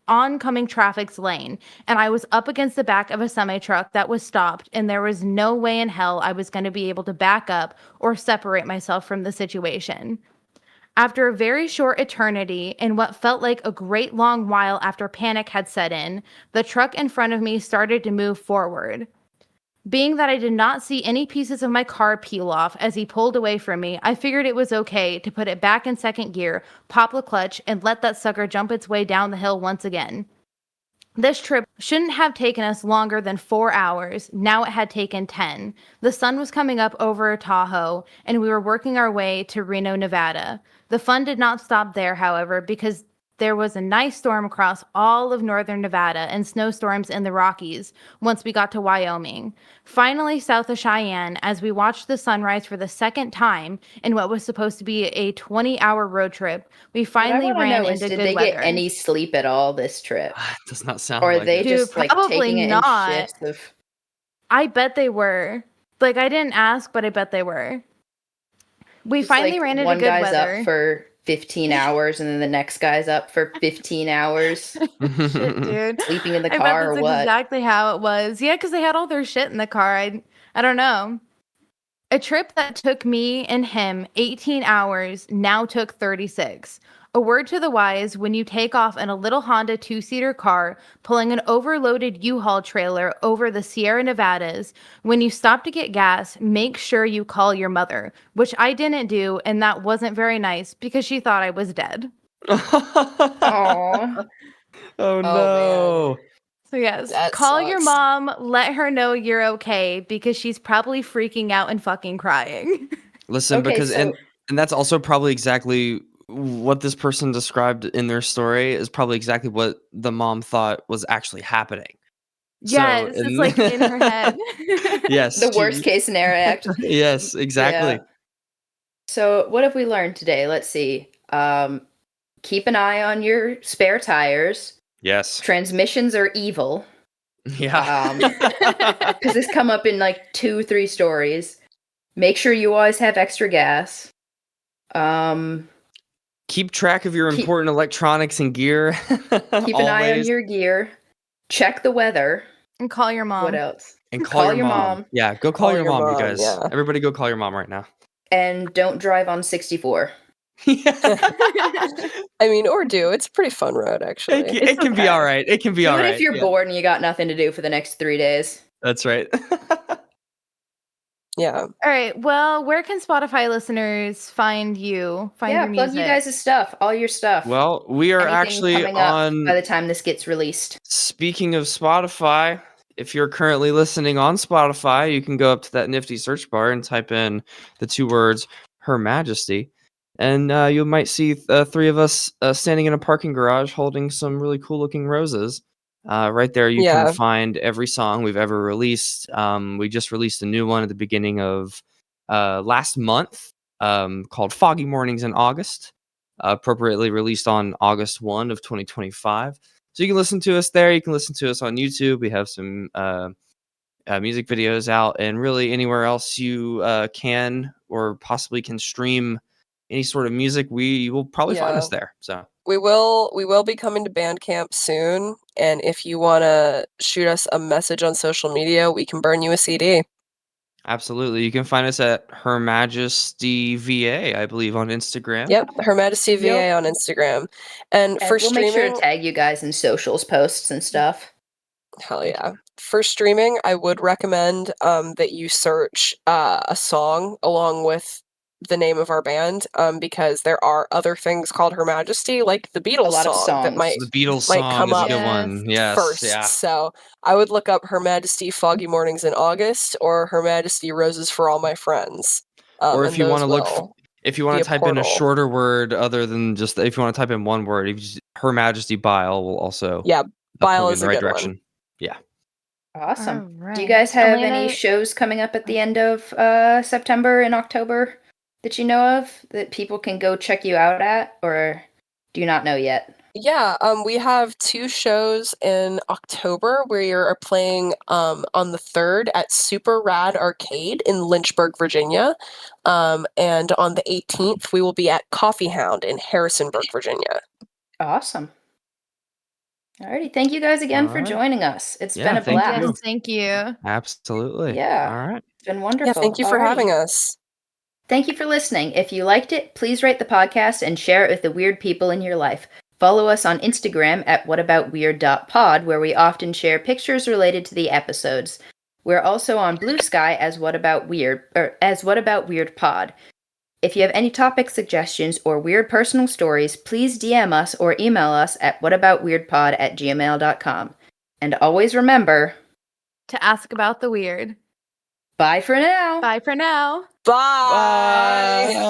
oncoming traffic's lane, and I was up against the back of a semi-truck that was stopped, and there was no way in hell I was going to be able to back up or separate myself from the situation. After a very short eternity, and what felt like a great long while after panic had set in, the truck in front of me started to move forward. Being that I did not see any pieces of my car peel off as he pulled away from me, I figured it was okay to put it back in second gear, pop the clutch, and let that sucker jump its way down the hill once again. This trip shouldn't have taken us longer than 4 hours. Now it had taken 10. The sun was coming up over Tahoe, and we were working our way to Reno, Nevada. The fun did not stop there, however, because there was a nice storm across all of northern Nevada and snowstorms in the Rockies once we got to Wyoming. Finally, south of Cheyenne, as we watched the sunrise for the second time in what was supposed to be a 20-hour road trip, we finally what I want to ran know is, into did good they weather. get any sleep at all this trip? It does not sound Or are like they it. Dude, just like probably taking it not. in shifts of... I bet they were. Like, I didn't ask, but I bet they were. We just, finally like, ran into one good guy's weather. up for 15 hours and then the next guy's up for 15 hours Shit, dude. sleeping in the I bet car or that's what? exactly how it was. Yeah, because they had all their shit in the car. I don't know. A trip that took me and him 18 hours now took 36. A word to the wise: when you take off in a little Honda 2-seater car pulling an overloaded U-Haul trailer over the Sierra Nevadas, when you stop to get gas, make sure you call your mother, which I didn't do, and that wasn't very nice because she thought I was dead. Aw. Oh man. no. So yes, That call your sucks. mom, let her know you're okay because she's probably freaking out and fucking crying. Listen, Okay, because so- and that's also probably exactly what this person described in their story is probably exactly what the mom thought was actually happening. Yes, it's like in her head. Yes. The worst case scenario, actually. Yes, exactly. Yeah. So what have we learned today? Let's see. Keep an eye on your spare tires. Yes. Transmissions are evil. Yeah. Because this come up in like 2-3 stories. Make sure you always have extra gas. Keep track of your important electronics and gear. Keep an eye on your gear. Check the weather. And call your mom. What else? And call your mom. Yeah, go call your mom, you mom, guys. yeah. Everybody go call your mom right now. And don't drive on 64. I mean, or do. It's a pretty fun road, actually. It can be okay. all right. It can be Do all it right. if you're bored and you got nothing to do for the next 3 days. That's right. Yeah. All right. Well, where can Spotify listeners find you? Find your music? Plug you guys' stuff, all your stuff. Well, we are Anything actually coming up on. by the time this gets released. Speaking of Spotify, if you're currently listening on Spotify, you can go up to that nifty search bar and type in the 2 words "Her Majesty," and you might see 3 of us standing in a parking garage holding some really cool-looking roses. Right there, you Yeah. can find every song we've ever released. We just released a new one at the beginning of last month called "Foggy Mornings in August," appropriately released on August 1 of 2025. So you can listen to us there. You can listen to us on YouTube. We have some music videos out, and really anywhere else you can or possibly can stream any sort of music, you will probably find us there. So we will be coming to Bandcamp soon, and if you want to shoot us a message on social media, we can burn you a CD. absolutely, you can find us at Her Majesty VA, I believe, on Instagram. Yep, Her Majesty VA Yep. on Instagram, and for We'll streaming, make sure to tag you guys in socials posts and stuff. hell yeah. For streaming, I would recommend that you search a song along with the name of our band, because there are other things called Her Majesty, like the Beatles A lot of song that songs. might The Beatles might song come is a up good one. Yes, first. yeah. So I would look up Her Majesty Foggy Mornings in August or Her Majesty Roses for All My Friends. Or and if you want to those look, will if you want be to type in a portal. shorter word other than just, if you want to type in one word, if you just, Her Majesty Bile will also Yeah, point Bile you in is the a right good one. direction. Yeah. Awesome. All Do you right. guys have Elena- any shows coming up at the end of September and October that you know of that people can go check you out at, or do you not know yet? Yeah, we have 2 shows in October. We are playing on the 3rd at Super Rad Arcade in Lynchburg, Virginia. And on the 18th, we will be at Coffee Hound in Harrisonburg, Virginia. Awesome. Alrighty, thank you guys again for Alright. joining us. It's Yeah, been a thank blast. you. Yes, thank you. Absolutely. Yeah. All right. It's been wonderful. Yeah, thank you for Alrighty. having us. Thank you for listening. If you liked it, please rate the podcast and share it with the weird people in your life. Follow us on Instagram at whataboutweird.pod, where we often share pictures related to the episodes. We're also on Blue Sky as What About Weird Pod. If you have any topic suggestions or weird personal stories, please DM us or email us at whataboutweirdpod@gmail.com. And always remember, To ask about the weird. bye for now. Bye for now. Bye. Bye.